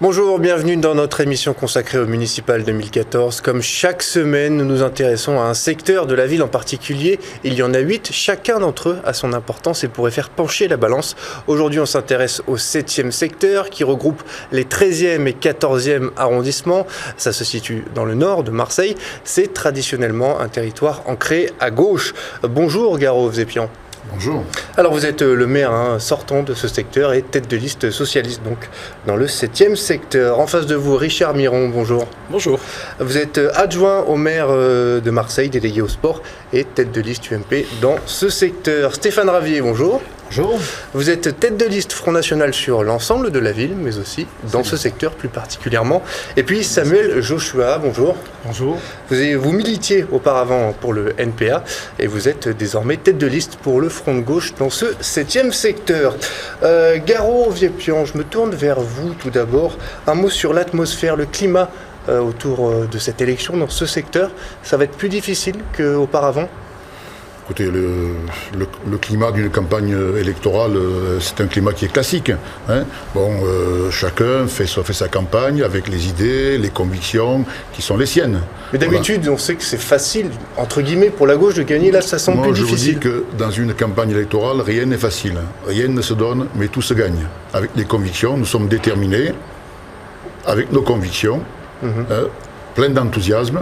Bonjour, bienvenue dans notre émission consacrée au municipal 2014. Comme chaque semaine, nous nous intéressons à un secteur de la ville en particulier. Il y en a 8, chacun d'entre eux a son importance et pourrait faire pencher la balance. Aujourd'hui, on s'intéresse au 7e secteur qui regroupe les 13e et 14e arrondissements. Ça se situe dans le nord de Marseille. C'est traditionnellement un territoire ancré à gauche. Bonjour Garo Vzépian. Bonjour. Alors vous êtes le maire sortant de ce secteur et tête de liste socialiste donc dans le 7e secteur. En face de vous, Richard Miron, bonjour. Bonjour. Vous êtes adjoint au maire de Marseille, délégué au sport et tête de liste UMP dans ce secteur. Stéphane Ravier, bonjour. Bonjour. Vous êtes tête de liste Front National sur l'ensemble de la ville, mais aussi dans ce secteur plus particulièrement. Et puis Samuel Joshua, bonjour. Bonjour. Vous militiez auparavant pour le NPA et vous êtes désormais tête de liste pour le Front de gauche dans ce 7e secteur. Garo Vzépian, je me tourne vers vous tout d'abord. Un mot sur l'atmosphère, le climat autour de cette élection dans ce secteur. Ça va être plus difficile qu'auparavant ? Écoutez, le climat d'une campagne électorale, c'est un climat qui est classique. Hein. Chacun fait sa campagne avec les idées, les convictions qui sont les siennes. Mais d'habitude, on sait que c'est facile, entre guillemets, pour la gauche de gagner. Là, ça semble plus difficile. Moi, je vous dis que dans une campagne électorale, rien n'est facile. Rien ne se donne, mais tout se gagne. Avec les convictions, nous sommes déterminés, avec nos convictions, plein d'enthousiasme,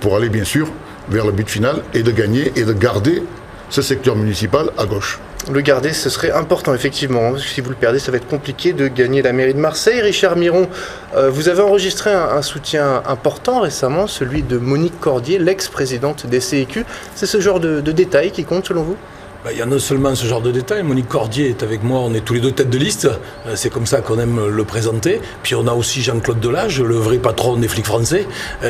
pour aller, bien sûr, vers le but final et de gagner et de garder ce secteur municipal à gauche. Le garder, ce serait important, effectivement. Si vous le perdez, ça va être compliqué de gagner la mairie de Marseille. Richard Miron, vous avez enregistré un soutien important récemment, celui de Monique Cordier, l'ex-présidente des CEQ. C'est ce genre de détails qui compte selon vous ? Il y a non seulement ce genre de détails, Monique Cordier est avec moi, on est tous les deux têtes de liste, c'est comme ça qu'on aime le présenter. Puis on a aussi Jean-Claude Delage, le vrai patron des flics français,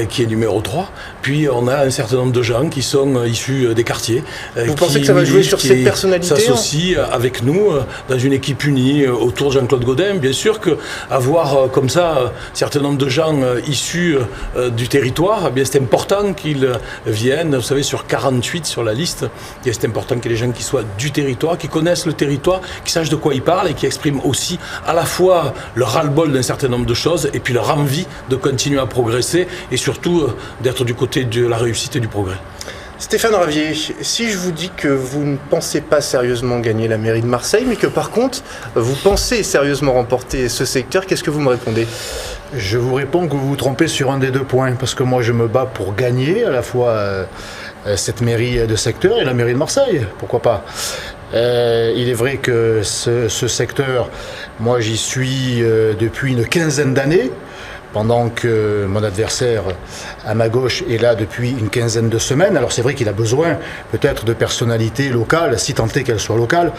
qui est numéro 3. Puis on a un certain nombre de gens qui sont issus des quartiers. Vous pensez que ça va jouer sur cette personnalité ? S'associe avec nous dans une équipe unie autour de Jean-Claude Gaudin. Bien sûr qu'avoir comme ça un certain nombre de gens issus du territoire, c'est important qu'ils viennent. Vous savez, sur 48 sur la liste, c'est important que les gens qui soient du territoire, qui connaissent le territoire, qui sachent de quoi ils parlent et qui expriment aussi à la fois le ras-le-bol d'un certain nombre de choses et puis leur envie de continuer à progresser et surtout d'être du côté de la réussite et du progrès. Stéphane Ravier, si je vous dis que vous ne pensez pas sérieusement gagner la mairie de Marseille, mais que par contre, vous pensez sérieusement remporter ce secteur, qu'est-ce que vous me répondez ? Je vous réponds que vous vous trompez sur un des deux points, parce que moi je me bats pour gagner à la fois cette mairie de secteur et la mairie de Marseille, pourquoi pas. Il est vrai que ce secteur, moi j'y suis depuis une quinzaine d'années, pendant que mon adversaire à ma gauche est là depuis une quinzaine de semaines. Alors c'est vrai qu'il a besoin peut-être de personnalités locales, si tant est qu'elles soient locales,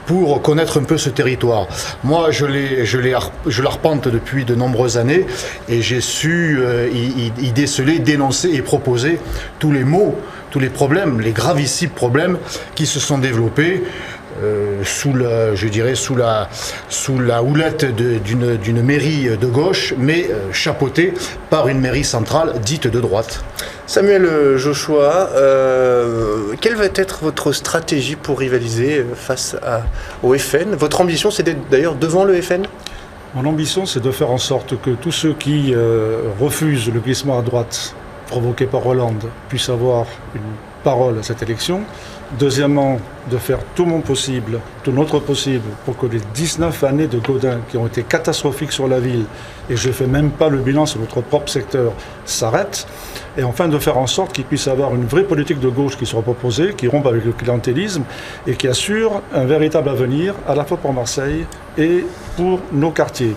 pour connaître un peu ce territoire. Moi je l'arpente depuis de nombreuses années et j'ai su y déceler, dénoncer et proposer tous les maux, tous les problèmes, les gravissimes problèmes qui se sont développés sous la houlette d'une mairie de gauche, mais chapeautée par une mairie centrale dite de droite. Samuel Joshua, quelle va être votre stratégie pour rivaliser face au FN ? Votre ambition, c'est d'être d'ailleurs devant le FN ? Mon ambition, c'est de faire en sorte que tous ceux qui refusent le glissement à droite provoqué par Hollande puissent avoir une parole à cette élection. Deuxièmement, de faire tout notre possible pour que les 19 années de Gaudin qui ont été catastrophiques sur la ville, et je ne fais même pas le bilan sur notre propre secteur, s'arrêtent. Et enfin, de faire en sorte qu'il puisse y avoir une vraie politique de gauche qui sera proposée, qui rompe avec le clientélisme et qui assure un véritable avenir à la fois pour Marseille et pour nos quartiers.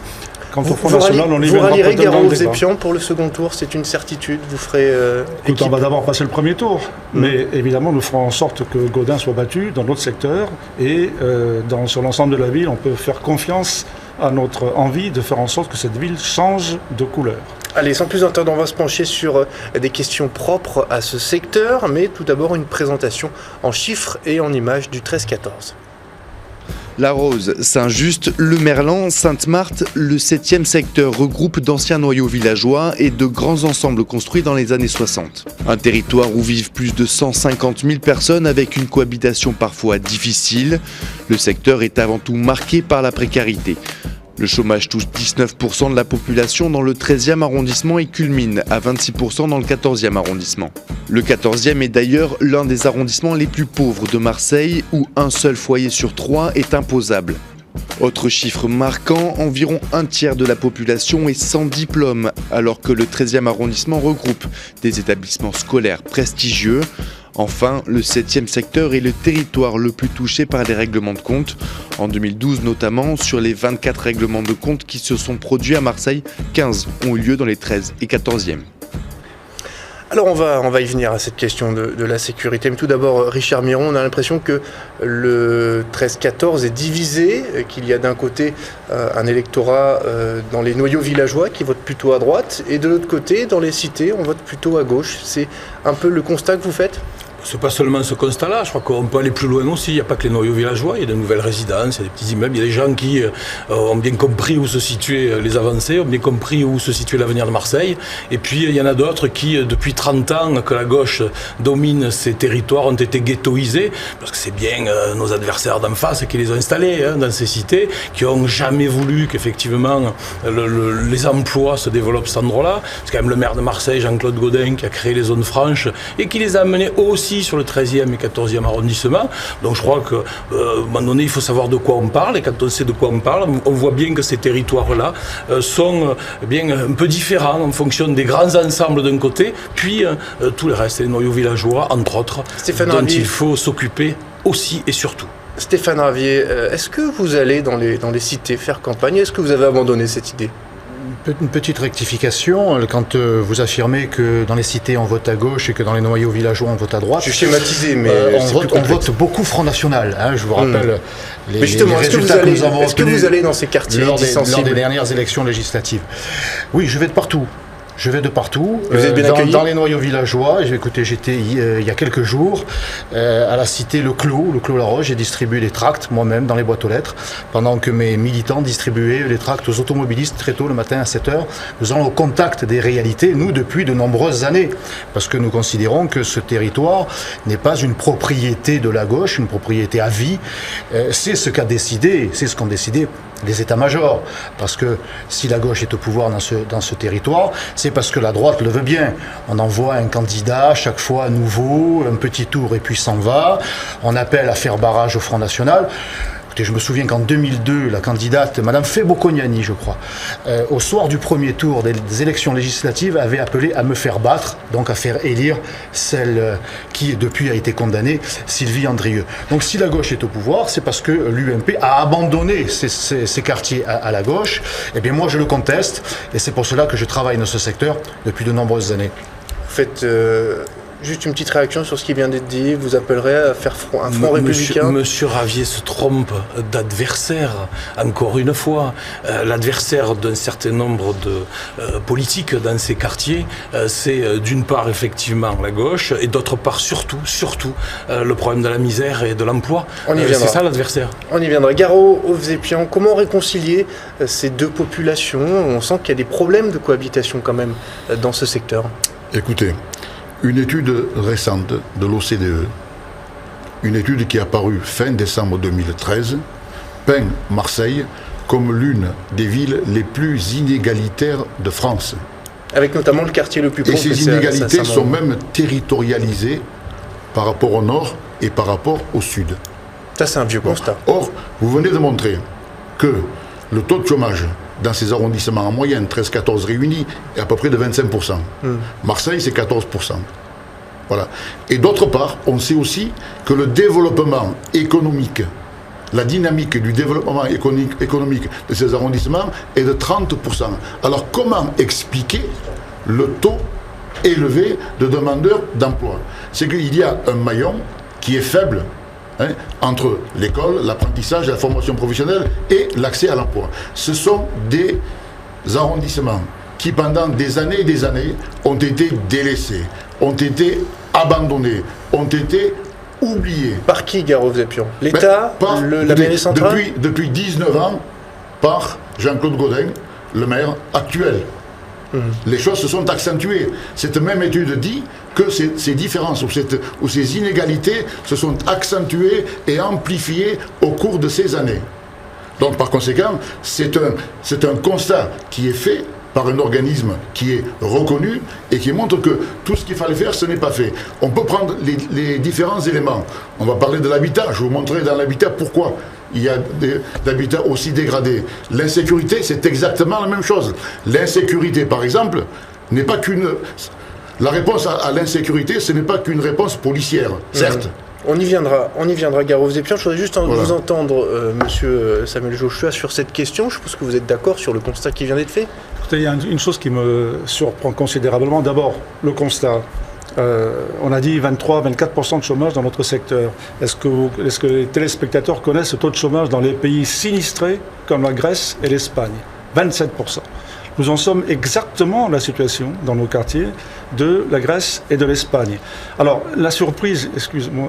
Quant au Front National, on y vous rallierez Garo Vzépian pour le second tour, c'est une certiditude. Vous ferez. Écoute, on va d'abord passer le premier tour, mais évidemment, nous ferons en sorte que Gaudin soit battu dans notre secteur et sur l'ensemble de la ville, on peut faire confiance à notre envie de faire en sorte que cette ville change de couleur. Allez, sans plus attendre, on va se pencher sur des questions propres à ce secteur, mais tout d'abord une présentation en chiffres et en images du 13-14. La Rose, Saint-Just, Le Merlan, Sainte-Marthe, le 7e secteur regroupe d'anciens noyaux villageois et de grands ensembles construits dans les années 60. Un territoire où vivent plus de 150 000 personnes avec une cohabitation parfois difficile. Le secteur est avant tout marqué par la précarité. Le chômage touche 19% de la population dans le 13e arrondissement et culmine à 26% dans le 14e arrondissement. Le 14e est d'ailleurs l'un des arrondissements les plus pauvres de Marseille, où un seul foyer sur 3 est imposable. Autre chiffre marquant, environ un tiers de la population est sans diplôme, alors que le 13e arrondissement regroupe des établissements scolaires prestigieux. Enfin, le 7e secteur est le territoire le plus touché par les règlements de compte. En 2012 notamment, sur les 24 règlements de compte qui se sont produits à Marseille, 15 ont eu lieu dans les 13 et 14e. Alors on va y venir à cette question de la sécurité. Mais tout d'abord, Richard Miron, on a l'impression que le 13-14 est divisé, qu'il y a d'un côté un électorat dans les noyaux villageois qui vote plutôt à droite, et de l'autre côté, dans les cités, on vote plutôt à gauche. C'est un peu le constat que vous faites ? C'est pas seulement ce constat-là, je crois qu'on peut aller plus loin aussi. Il n'y a pas que les noyaux villageois, il y a de nouvelles résidences, il y a des petits immeubles, il y a des gens qui ont bien compris où se situaient les avancées, ont bien compris où se situait l'avenir de Marseille. Et puis il y en a d'autres qui, depuis 30 ans que la gauche domine ces territoires, ont été ghettoisés, parce que c'est bien nos adversaires d'en face qui les ont installés dans ces cités, qui n'ont jamais voulu qu'effectivement les emplois se développent cet endroit-là. C'est quand même le maire de Marseille, Jean-Claude Gaudin, qui a créé les zones franches et qui les a amenés aussi sur le 13e et 14e arrondissement. Donc je crois qu'à un moment donné, il faut savoir de quoi on parle. Et quand on sait de quoi on parle, on voit bien que ces territoires-là sont bien un peu différents en fonction des grands ensembles d'un côté, puis tout le reste, les noyaux villageois, entre autres, dont il faut s'occuper aussi et surtout. Stéphane Ravier, est-ce que vous allez dans les cités faire campagne ? Est-ce que vous avez abandonné cette idée ? Une petite rectification, quand vous affirmez que dans les cités on vote à gauche et que dans les noyaux villageois on vote à droite. Je suis schématisé, mais on vote beaucoup Front National. Je vous rappelle les résultats que nous avons obtenus. Est-ce que vous allez dans ces quartiers lors des dernières élections législatives ? Oui, je vais de partout. Je vais de partout. Vous êtes bien accueillis ? Dans les noyaux villageois. Écoutez, j'étais il y a quelques jours à la cité Le Clos Laroche. J'ai distribué des tracts moi-même dans les boîtes aux lettres, pendant que mes militants distribuaient les tracts aux automobilistes très tôt le matin à 7h. Nous allons au contact des réalités, nous, depuis de nombreuses années, parce que nous considérons que ce territoire n'est pas une propriété de la gauche, une propriété à vie. C'est ce qu'ont décidé les états-majors. Parce que si la gauche est au pouvoir dans ce territoire, c'est parce que la droite le veut bien. On envoie un candidat chaque fois nouveau, un petit tour et puis s'en va. On appelle à faire barrage au Front National. Écoutez, je me souviens qu'en 2002, la candidate, Madame Febo-Cognani, je crois, au soir du premier tour des élections législatives, avait appelé à me faire battre, donc à faire élire celle qui depuis a été condamnée, Sylvie Andrieux. Donc si la gauche est au pouvoir, c'est parce que l'UMP a abandonné ces quartiers à la gauche. Eh bien moi je le conteste, et c'est pour cela que je travaille dans ce secteur depuis de nombreuses années. Vous faites juste une petite réaction sur ce qui vient d'être dit. Vous appellerez à faire un front républicain ? Monsieur Ravier se trompe d'adversaire, encore une fois. L'adversaire d'un certain nombre de politiques dans ces quartiers, c'est d'une part effectivement la gauche, et d'autre part surtout le problème de la misère et de l'emploi. C'est ça l'adversaire. On y viendra. Garo, Hovsepian, comment réconcilier ces deux populations ? On sent qu'il y a des problèmes de cohabitation quand même dans ce secteur. Écoutez, une étude récente de l'OCDE, une étude qui est apparue fin décembre 2013, peint Marseille comme l'une des villes les plus inégalitaires de France. Avec notamment le quartier le plus pauvre. Et ces inégalités sont même territorialisées par rapport au nord et par rapport au sud. Ça, c'est un vieux constat. Or, vous venez de montrer que le taux de chômage dans ces arrondissements en moyenne, 13-14 réunis, est à peu près de 25%. Marseille, c'est 14%. Voilà. Et d'autre part, on sait aussi que le développement économique, la dynamique du développement économique de ces arrondissements est de 30%. Alors comment expliquer le taux élevé de demandeurs d'emploi? C'est qu'il y a un maillon qui est faible entre l'école, l'apprentissage, la formation professionnelle et l'accès à l'emploi. Ce sont des arrondissements qui, pendant des années et des années, ont été délaissés, ont été abandonnés, ont été oubliés. Par qui, Garo Hovsepian ? L'État, la mairie centrale ? Depuis 19 ans, par Jean-Claude Gaudin, le maire actuel. Les choses se sont accentuées. Cette même étude dit que ces différences ou ces inégalités se sont accentuées et amplifiées au cours de ces années. Donc par conséquent, c'est un constat qui est fait par un organisme qui est reconnu et qui montre que tout ce qu'il fallait faire, ce n'est pas fait. On peut prendre les différents éléments. On va parler de l'habitat. Je vous montrerai dans l'habitat pourquoi il y a d'habitat aussi dégradé. L'insécurité, c'est exactement la même chose. L'insécurité, par exemple, n'est pas qu'une... La réponse à l'insécurité, ce n'est pas qu'une réponse policière, certes. On y viendra, Garo Zépian. Je voudrais juste vous entendre, monsieur Samuel Joshua, sur cette question. Je suppose que vous êtes d'accord sur le constat qui vient d'être fait. Écoutez, il y a une chose qui me surprend considérablement. D'abord, le constat. On a dit 23-24% de chômage dans notre secteur. Est-ce que les téléspectateurs connaissent ce taux de chômage dans les pays sinistrés comme la Grèce et l'Espagne? 27%. Nous en sommes exactement à la situation dans nos quartiers de la Grèce et de l'Espagne. Alors, la surprise,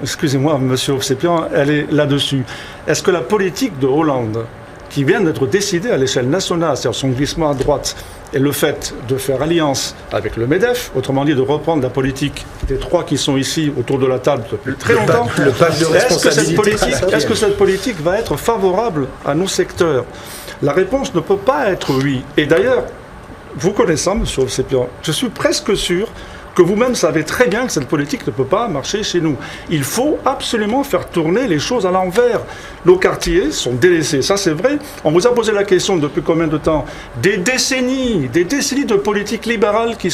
excusez-moi, monsieur Hovsepian, elle est là-dessus. Est-ce que la politique de Hollande, qui vient d'être décidée à l'échelle nationale, c'est-à-dire son glissement à droite, et le fait de faire alliance avec le MEDEF, autrement dit de reprendre la politique des trois qui sont ici autour de la table depuis très longtemps, est-ce que cette politique va être favorable à nos secteurs? La réponse ne peut pas être oui. Et d'ailleurs, vous connaissant, M. Hovsepian, je suis presque sûr que vous-même savez très bien que cette politique ne peut pas marcher chez nous. Il faut absolument faire tourner les choses à l'envers. Nos quartiers sont délaissés, ça c'est vrai. On vous a posé la question depuis combien de temps? Des décennies de politique libérale qui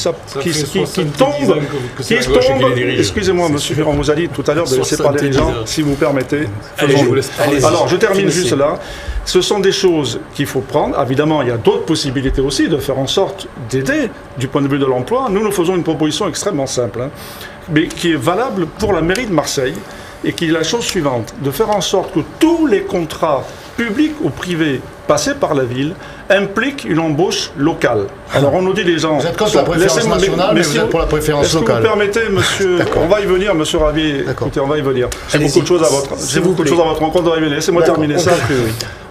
tombent. Excusez-moi, monsieur, on vous a dit tout à l'heure de laisser parler les gens, si vous permettez. Alors, je termine juste là. Ce sont des choses qu'il faut prendre. Évidemment, il y a d'autres possibilités aussi de faire en sorte d'aider du point de vue de l'emploi. Nous faisons une proposition extrêmement simple, mais qui est valable pour la mairie de Marseille et qui est la chose suivante, de faire en sorte que tous les contrats publics ou privés passés par la ville impliquent une embauche locale. Alors on nous dit les gens... Vous êtes contre la préférence nationale, mais vous êtes pour la préférence locale. Est-ce que vous permettez, monsieur... On va y venir, monsieur Ravier. Écoutez, on va y venir. J'ai beaucoup de choses à votre rencontre. Laissez-moi terminer ça.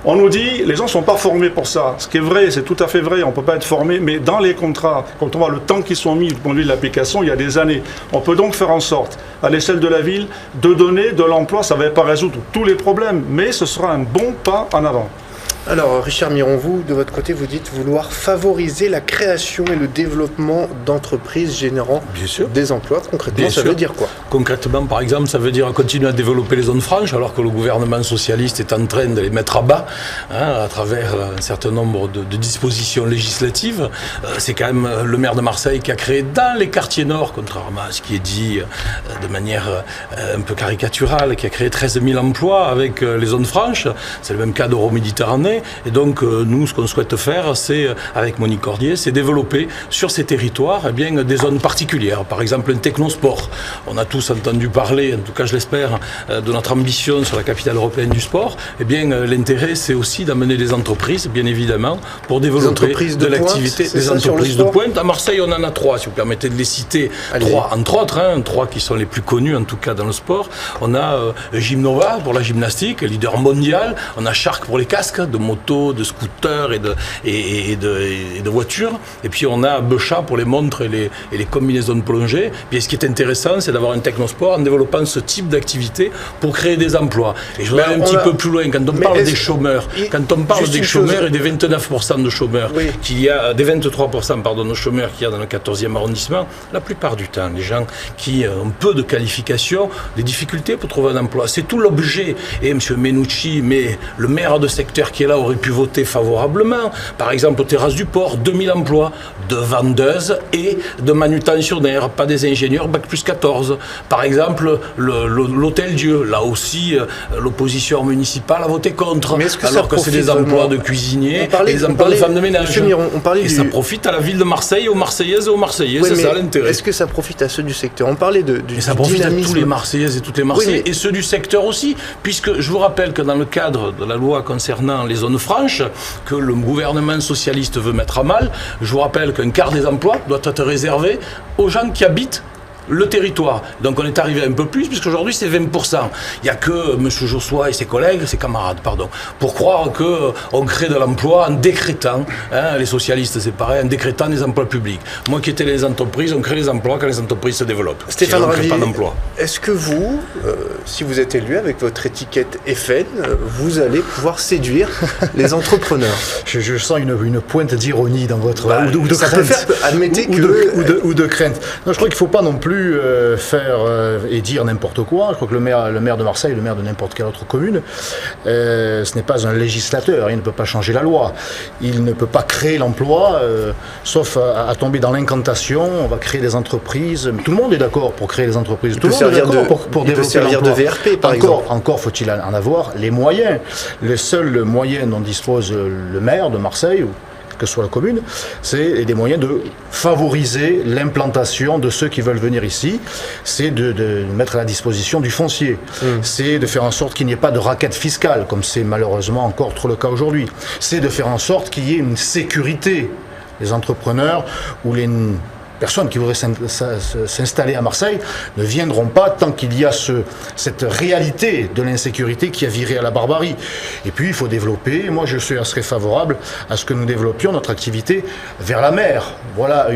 On nous dit, les gens ne sont pas formés pour ça. Ce qui est vrai, c'est tout à fait vrai, on ne peut pas être formé, mais dans les contrats, quand on voit le temps qui sont mis du point de vue de l'application, il y a des années. On peut donc faire en sorte, à l'échelle de la ville, de donner de l'emploi. Ça ne va pas résoudre tous les problèmes, mais ce sera un bon pas en avant. Alors, Richard Miron, vous, de votre côté, vous dites vouloir favoriser la création et le développement d'entreprises générant des emplois. Concrètement, ça veut dire quoi? Concrètement, par exemple, ça veut dire continuer à développer les zones franches, alors que le gouvernement socialiste est en train de les mettre à bas, à travers un certain nombre de dispositions législatives. C'est quand même le maire de Marseille qui a créé dans les quartiers nord, contrairement à ce qui est dit de manière un peu caricaturale, qui a créé 13 000 emplois avec les zones franches. C'est le même cas d'Euroméditerranée. Et donc, nous, ce qu'on souhaite faire, c'est, avec Monique Cordier, c'est développer sur ces territoires des zones particulières. Par exemple, un technosport. On a tous entendu parler, en tout cas je l'espère, de notre ambition sur la capitale européenne du sport. L'intérêt, c'est aussi d'amener des entreprises, bien évidemment, pour développer de l'activité. Des entreprises de pointe. À Marseille, on en a 3, si vous permettez de les citer. 3, entre autres, 3 qui sont les plus connus, en tout cas, dans le sport. On a Gymnova pour la gymnastique, leader mondial. On a Shark pour les casques, de motos, de scooters et de voitures. Et puis on a Beuchat pour les montres et les combinaisons de plongée. Puis ce qui est intéressant, c'est d'avoir un technosport en développant ce type d'activité pour créer des emplois. Et je voudrais aller un petit peu plus loin. Quand on parle des chômeurs, et des 29% de chômeurs, qu'il y a, des 23% de chômeurs qu'il y a dans le 14e arrondissement, la plupart du temps, les gens qui ont peu de qualifications, des difficultés pour trouver un emploi. C'est tout l'objet. Et M. Menucci, mais le maire de secteur qui est là aurait pu voter favorablement. Par exemple, aux terrasses du port, 2000 emplois de vendeuses et de manutentionnaires, pas des ingénieurs, bac plus 14. Par exemple, l'Hôtel Dieu, là aussi, l'opposition municipale a voté contre, alors que c'est des emplois de cuisiniers et des emplois de femmes de ménage. Et ça profite à la ville de Marseille, aux Marseillaises et aux Marseillais, c'est ça l'intérêt. Est-ce que ça profite à ceux du secteur? On parlait du ça profite à tous les Marseillaises et toutes les Marseillais, et ceux du secteur aussi, puisque je vous rappelle que dans le cadre de la loi concernant les zones franches, que le gouvernement socialiste veut mettre à mal, je vous rappelle qu'un quart des emplois doit être réservé aux gens qui habitent le territoire. Donc on est arrivé un peu plus, puisqu'aujourd'hui c'est 20%. Il n'y a que M. Jossois et ses collègues, ses camarades, pardon, pour croire qu'on crée de l'emploi en décrétant, hein, les socialistes c'est pareil, en décrétant des emplois publics. Moi qui étais les entreprises, on crée les emplois quand les entreprises se développent. Stéphane Ravier, pas d'emploi. Est-ce que vous, si vous êtes élu avec votre étiquette FN, vous allez pouvoir séduire les entrepreneurs? Je sens une pointe d'ironie dans votre... ou de ça crainte. peut faire, admettez ou de crainte. Non, je crois qu'il ne faut pas non plus faire et dire n'importe quoi. Je crois que le maire de Marseille, le maire de n'importe quelle autre commune, ce n'est pas un législateur, il ne peut pas changer la loi. Il ne peut pas créer l'emploi, sauf à tomber dans l'incantation, on va créer des entreprises. Tout le monde est d'accord pour créer des entreprises. Tout le monde est d'accord pour développer l'emploi. de VRP, par exemple. Encore faut-il en avoir les moyens. Le seul moyen dont dispose le maire de Marseille, ou que soit la commune, c'est des moyens de favoriser l'implantation de ceux qui veulent venir ici, c'est de mettre à la disposition du foncier, c'est de faire en sorte qu'il n'y ait pas de raquette fiscale, comme c'est malheureusement encore trop le cas aujourd'hui, c'est de faire en sorte qu'il y ait une sécurité. Les entrepreneurs ou les personnes qui voudraient s'installer à Marseille ne viendront pas tant qu'il y a cette réalité de l'insécurité qui a viré à la barbarie. Et puis il faut développer, moi je serais favorable à ce que nous développions notre activité vers la mer. Voilà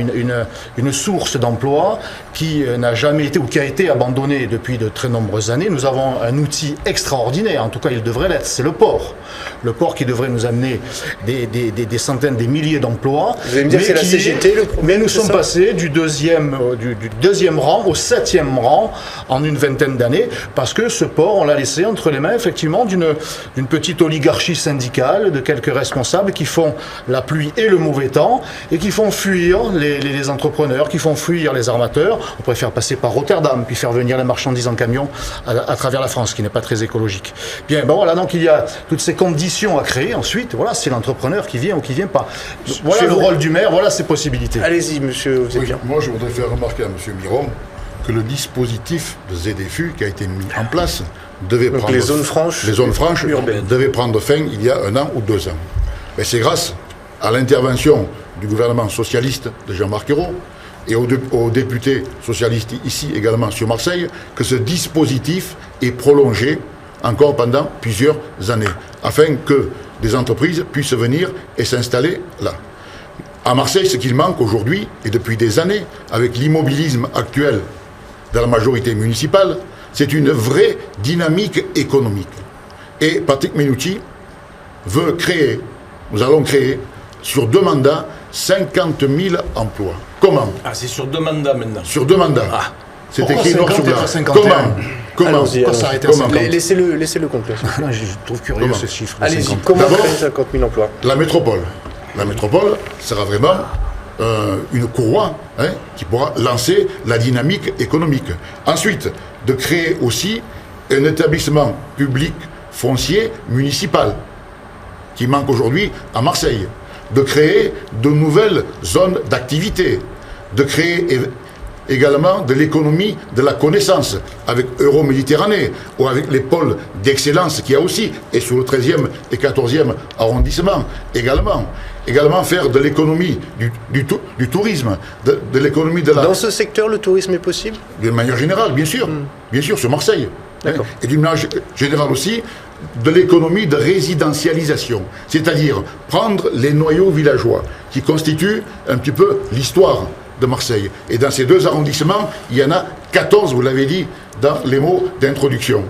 une source d'emploi qui n'a jamais été ou qui a été abandonnée depuis de très nombreuses années. Nous avons un outil extraordinaire, en tout cas il devrait l'être, c'est le port. Le port qui devrait nous amener des centaines, des milliers d'emplois. Vous allez me dire que c'est la CGT le problème. Mais nous sommes passés du deuxième rang au 7e rang en une vingtaine d'années, parce que ce port, on l'a laissé entre les mains effectivement d'une petite oligarchie syndicale, de quelques responsables qui font la pluie et le mauvais temps, et qui font fuir les entrepreneurs, qui font fuir les armateurs. On préfère passer par Rotterdam, puis faire venir les marchandises en camion à travers la France, qui n'est pas très écologique. Bien, ben voilà, donc il y a toutes ces conditions à créer. Ensuite, voilà, c'est l'entrepreneur qui vient ou qui vient pas. Voilà le rôle du maire, voilà ses possibilités. Allez-y, monsieur. Oui, moi, je voudrais faire remarquer à M. Miron que le dispositif de ZFU qui a été mis en place devait prendre... Les zones franches urbaines devaient prendre fin il y a 1 an ou 2 ans. Mais c'est grâce à l'intervention du gouvernement socialiste de Jean-Marc Ayrault et aux députés socialistes ici également sur Marseille que ce dispositif est prolongé encore pendant plusieurs années, afin que des entreprises puissent venir et s'installer là. À Marseille, ce qu'il manque aujourd'hui, et depuis des années, avec l'immobilisme actuel de la majorité municipale, c'est une vraie dynamique économique. Et Patrick Mennucci veut créer, nous allons créer, sur 2 mandats, 50 000 emplois. Comment? Ah, c'est sur 2 mandats maintenant. Sur 2 mandats. Ah. C'est écrit noir sur blanc. Comment Allons-y, s'arrêter à 50? Laissez-le complet. Je trouve curieux ce chiffre. Allez-y, comment créer 50 000 emplois? La métropole. La métropole sera vraiment une courroie qui pourra lancer la dynamique économique. Ensuite, de créer aussi un établissement public foncier municipal qui manque aujourd'hui à Marseille. De créer de nouvelles zones d'activité. De créer également de l'économie de la connaissance avec Euroméditerranée ou avec les pôles d'excellence qu'il y a aussi, et sur le 13e et 14e arrondissement également. Également faire de l'économie du tourisme, de l'économie de la... Dans ce secteur, le tourisme est possible? D'une manière générale, bien sûr. Bien sûr, sur Marseille. Et d'une manière générale aussi, de l'économie de résidentialisation. C'est-à-dire prendre les noyaux villageois qui constituent un petit peu l'histoire de Marseille. Et dans ces 2 arrondissements, il y en a 14, vous l'avez dit, dans les mots d'introduction.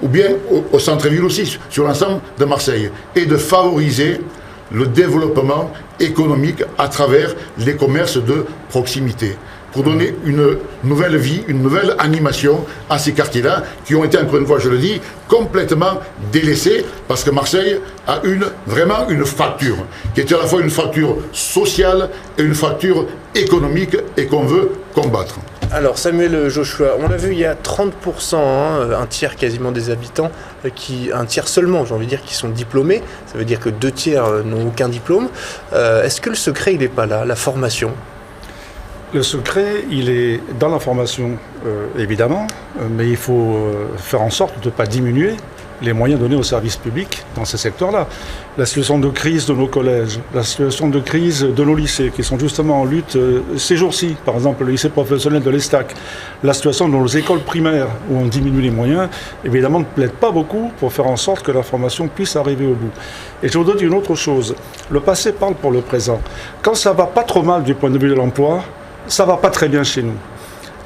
Ou bien au centre-ville aussi, sur l'ensemble de Marseille. Et de favoriser le développement économique à travers les commerces de proximité. Pour donner une nouvelle vie, une nouvelle animation à ces quartiers-là, qui ont été, encore une fois, je le dis, complètement délaissés, parce que Marseille a vraiment une fracture, qui est à la fois une fracture sociale et une fracture économique, et qu'on veut combattre. Alors Samuel Joshua, on l'a vu, il y a 30%, un tiers quasiment des habitants, un tiers seulement, j'ai envie de dire, qui sont diplômés. Ça veut dire que 2 tiers n'ont aucun diplôme. Est-ce que le secret, il n'est pas là, la formation? Le secret, il est dans la formation, évidemment, mais il faut faire en sorte de ne pas diminuer les moyens donnés aux services publics dans ces secteurs-là. La situation de crise de nos collèges, la situation de crise de nos lycées, qui sont justement en lutte ces jours-ci, par exemple le lycée professionnel de l'Estac, la situation de nos écoles primaires, où on diminue les moyens, évidemment ne plaident pas beaucoup pour faire en sorte que la formation puisse arriver au bout. Et je vous donne une autre chose, le passé parle pour le présent. Quand ça va pas trop mal du point de vue de l'emploi, ça va pas très bien chez nous.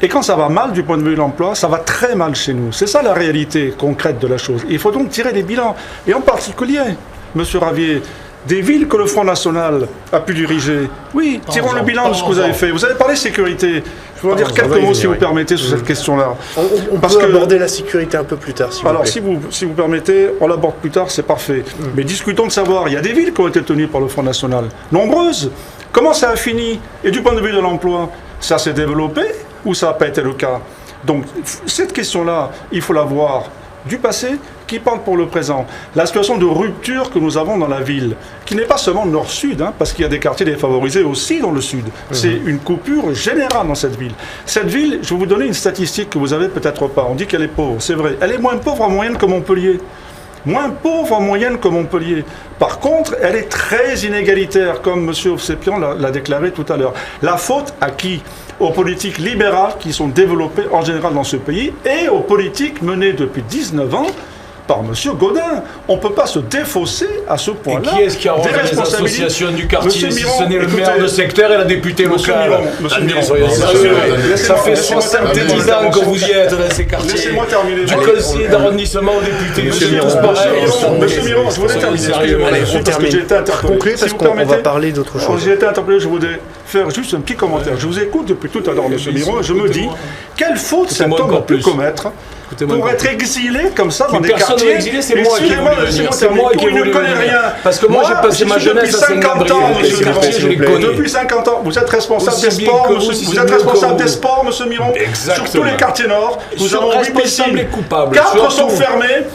Et quand ça va mal du point de vue de l'emploi, ça va très mal chez nous. C'est ça la réalité concrète de la chose. Il faut donc tirer des bilans. Et en particulier, Monsieur Ravier, des villes que le Front National a pu diriger. Oui, tirons le bilan de ce que vous avez fait. Vous avez parlé sécurité. Je vais en dire quelques mots, si vous permettez, sur cette question-là. On peut aborder la sécurité un peu plus tard, si vous alors, plaît. si vous permettez, on l'aborde plus tard, c'est parfait. Mais discutons de savoir, il y a des villes qui ont été tenues par le Front National. Nombreuses. Comment ça a fini? Et du point de vue de l'emploi, ça s'est développé ou ça n'a pas été le cas? Donc, cette question-là, il faut la voir du passé qui parle pour le présent. La situation de rupture que nous avons dans la ville, qui n'est pas seulement nord-sud, parce qu'il y a des quartiers défavorisés aussi dans le sud. C'est une coupure générale dans cette ville. Cette ville, je vais vous donner une statistique que vous n'avez peut-être pas. On dit qu'elle est pauvre, c'est vrai. Elle est moins pauvre en moyenne que Montpellier. Moins pauvre en moyenne que Montpellier. Par contre, elle est très inégalitaire, comme M. Ovsepian l'a déclaré tout à l'heure. La faute à qui? Aux politiques libérales qui sont développées en général dans ce pays et aux politiques menées depuis 19 ans par M. Godin. On ne peut pas se défausser à ce point-là. Et qui est-ce qui a organisé les associations du quartier, si ce n'est le maire de secteur et la députée locale? Ça fait 70 ans que vous y êtes dans ces quartiers. Laissez-moi terminer. Du conseiller d'arrondissement au député. Monsieur Miron, je voulais terminer. on termine. Concluez parce qu'on va parler d'autre chose. Quand j'ai été interpellé, je voudrais faire juste un petit commentaire. Je vous écoute depuis tout à l'heure, M. Miron, et je me dis, quelle faute cet homme a pu commettre pour être exilé comme ça dans des quartiers? Exilé, c'est moi qui ai voulu venir. C'est moi qui ai voulu venir. Parce que moi, j'ai passé ma jeunesse à Saint-Gabriel. Depuis 50 ans, vous êtes responsable des sports, vous êtes responsable des sports, M. Miron, sur tous les quartiers nord. Nous avons 8 piscines. 4 sont fermées.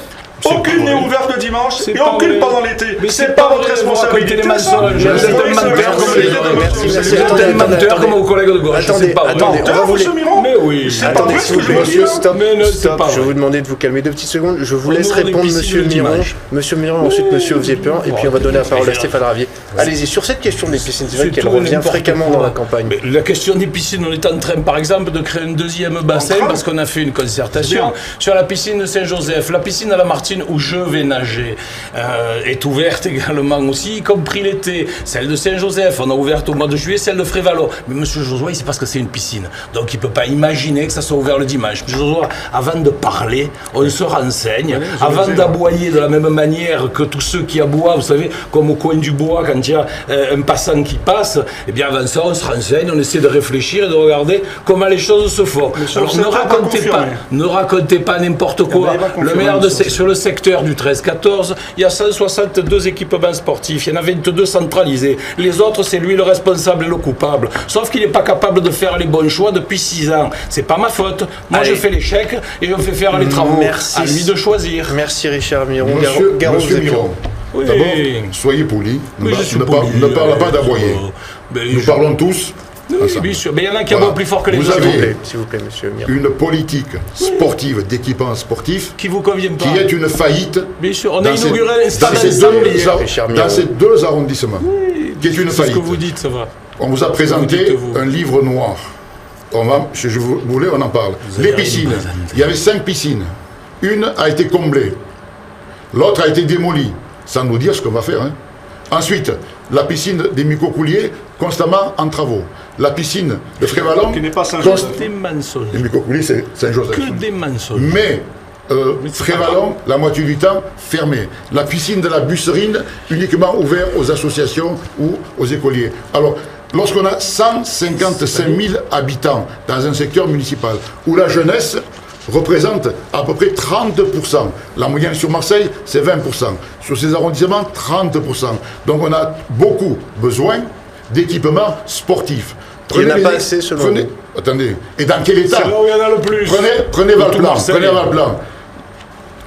Aucune n'est ouverte le dimanche et aucune pendant l'été. Mais c'est pas votre responsabilité. Vous êtes un menteur comme vos collègues de gauche. Attendez, on va vous Mais oui. Attendez, s'il vous plaît, monsieur, stop. Je vais vous demander de vous calmer 2 petites secondes. Je vous laisse répondre, monsieur Miron. Monsieur Miron, ensuite monsieur Ovsepian, et puis on va donner la parole à Stéphane Ravier. Allez-y, sur cette question des piscines, c'est vrai qu'elle revient fréquemment dans la campagne. La question des piscines, on est en train, par exemple, de créer un deuxième bassin parce qu'on a fait une concertation sur la piscine de Saint-Joseph. La piscine à la Martinique où je vais nager est ouverte également aussi, y compris l'été. Celle de Saint-Joseph, on a ouverte au mois de juillet, celle de Frévalo. Mais M. Josoy, c'est parce que c'est une piscine. Donc il ne peut pas imaginer que ça soit ouvert le dimanche. M. Josoy, avant de parler, on se renseigne. Avant d'aboyer de la même manière que tous ceux qui aboient, vous savez, comme au coin du bois, quand il y a un passant qui passe, eh bien avant ça, on se renseigne, on essaie de réfléchir et de regarder comment les choses se font. Alors ne racontez pas n'importe quoi. Le maire sur le secteur du 13-14, il y a 162 équipements sportifs, il y en a 22 centralisés. Les autres, c'est lui le responsable et le coupable. Sauf qu'il n'est pas capable de faire les bons choix depuis 6 ans. C'est pas ma faute. Moi, je fais les chèques et je fais faire les travaux. Merci. À lui de choisir. Merci Richard Miron. Monsieur Miron, oui. d'abord, soyez poli. Ne parlez pas d'aboyer. Nous parlons tous. Oui, bien sûr. Mais il y en a qui aboient plus fort que les autres. S'il vous plaît, monsieur Miron. Une politique sportive, d'équipement sportif, qui vous convient pas. Qui est une faillite. Bien sûr, on a inauguré un stade dans ces 2 arrondissements. Qui est une faillite. C'est ce que vous dites, ça va. On vous a présenté un livre noir. Si je voulais, on en parle. Les piscines. Il y avait 5 piscines. Une a été comblée. L'autre a été démolie. Sans nous dire ce qu'on va faire. Ensuite, la piscine des Micocouliers, constamment en travaux. La piscine de Frévalon, qui n'est pas Saint-Joseph. Des mensonges. Les Micocouliers, c'est Saint-Joseph. Que des mensonges. Mais Frévalon, la moitié du temps, fermé. La piscine de la Busserine, uniquement ouverte aux associations ou aux écoliers. Alors, lorsqu'on a 155 000 habitants dans un secteur municipal, où la jeunesse représente à peu près 30%. La moyenne sur Marseille, c'est 20%. Sur ces arrondissements, 30%. Donc on a beaucoup besoin d'équipements sportifs. Il n'y en a pas assez selon vous. Attendez, et dans quel état? C'est là où il y en a le plus. Prenez Valplan.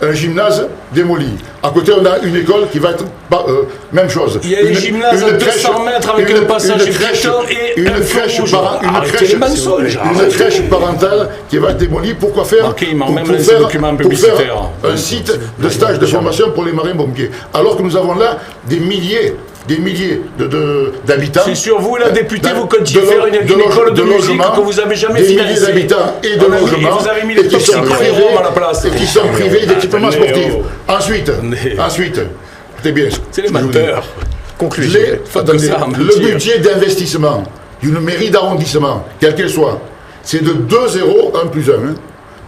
un gymnase démoli. À côté, on a une école qui va être même chose. Il y a un gymnase à 200 mètres avec un passage piéton et une crèche parentale qui va être démolie. Pourquoi faire? Pour faire un site de stage de formation pour les marins-pompiers. Alors que nous avons là des milliers d'habitants. C'est sur vous, la députée, vous continuez à faire une école de musique que vous n'avez jamais financée. Des milliers d'habitants et de logements. Vous avez mis les top à la place. Et qui sont privés d'équipements sportifs. Ensuite, écoutez bien. C'est les menteurs. Le budget d'investissement d'une mairie d'arrondissement, quelle qu'elle soit, c'est de 2 euros, 1 plus 1,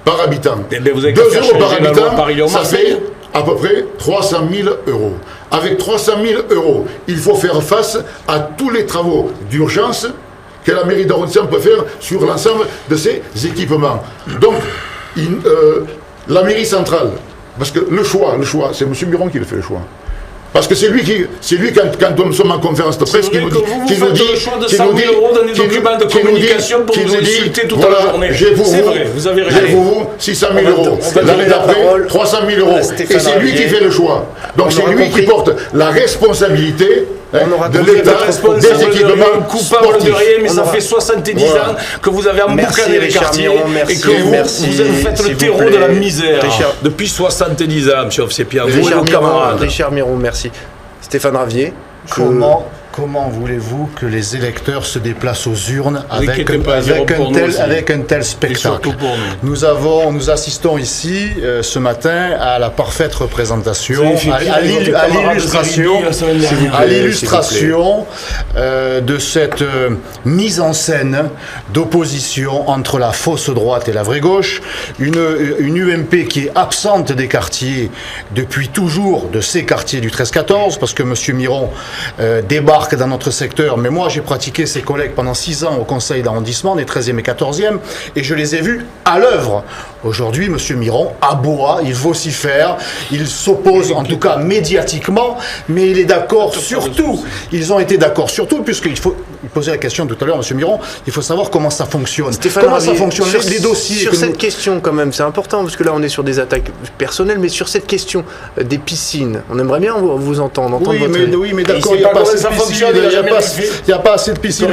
par habitant. 2 euros par habitant, ça fait à peu près 300 000 euros. Avec 300 000 euros, il faut faire face à tous les travaux d'urgence que la mairie d'arrondissement peut faire sur l'ensemble de ses équipements. Donc, la mairie centrale, parce que le choix, c'est M. Miron qui le fait le choix. Parce que c'est lui, quand nous sommes en conférence de presse, qui nous dit, le choix de 100 000 euros dans des documents de communication pour nous insulter toute la journée. C'est vrai, vous avez raison. J'ai pour vous 600 000 euros. L'année d'après, 300 000 euros. Et c'est lui qui fait le choix. Donc c'est lui qui porte la responsabilité de l'État, des équipements coupable de rien, mais ça fait 70 ans que vous avez emboucané les quartiers et que vous faites le terreau de la misère. Depuis 70 ans, M. Ovsepian, vous et vos camarades. Richard Miron, merci. Stéphane Ravier. Comment voulez-vous que les électeurs se déplacent aux urnes avec un tel spectacle? Nous assistons ici ce matin à la parfaite représentation, à l'illustration de cette mise en scène d'opposition entre la fausse droite et la vraie gauche, une UMP qui est absente des quartiers depuis toujours, de ces quartiers du 13-14, parce que M. Miron débarque dans notre secteur, mais moi j'ai pratiqué ses collègues pendant 6 ans au conseil d'arrondissement des 13e et 14e et je les ai vus à l'œuvre. Aujourd'hui, M. Miron aboie, il vocifère, il s'oppose en tout cas médiatiquement, mais il est d'accord sur tout. Ils ont été d'accord sur tout, puisqu'il faut poser la question tout à l'heure, M. Miron, il faut savoir comment ça fonctionne. Comment ça fonctionne, les dossiers. Sur cette question quand même, c'est important, parce que là on est sur des attaques personnelles, mais sur cette question des piscines, on aimerait bien vous entendre. Oui, mais d'accord, il n'y a pas assez de piscines. Il n'y a pas assez de piscines.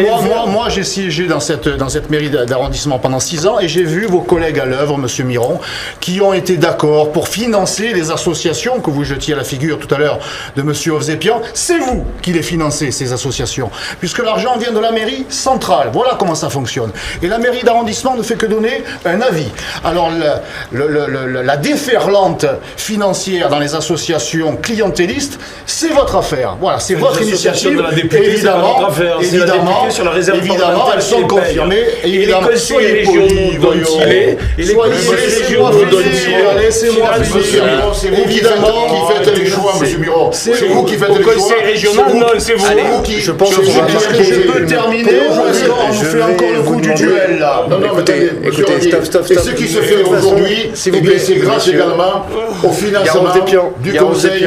Moi, j'ai siégé dans cette mairie d'arrondissement pendant 6 ans et j'ai vu vos collègues à l'œuvre, M. Miron, qui ont été d'accord pour financer les associations que vous jetiez à la figure tout à l'heure de M. Ovsepian. C'est vous qui les financez, ces associations, puisque l'argent vient de la mairie centrale. Voilà comment ça fonctionne. Et la mairie d'arrondissement ne fait que donner un avis. Alors, la déferlante financière dans les associations clientélistes, c'est votre affaire. Voilà, c'est votre initiative. Évidemment, elles sont confirmées. Évidemment, soyez polis, laissez-moi finir. C'est vous qui faites les choix, M. Miron. C'est vous qui faites les choix. Au conseil régional, non, c'est vous. Je pense que je peux terminer. On nous fait encore le coup du duel, là. Non, écoutez, stop. Et ce qui se fait aujourd'hui, c'est grâce également au financement du conseil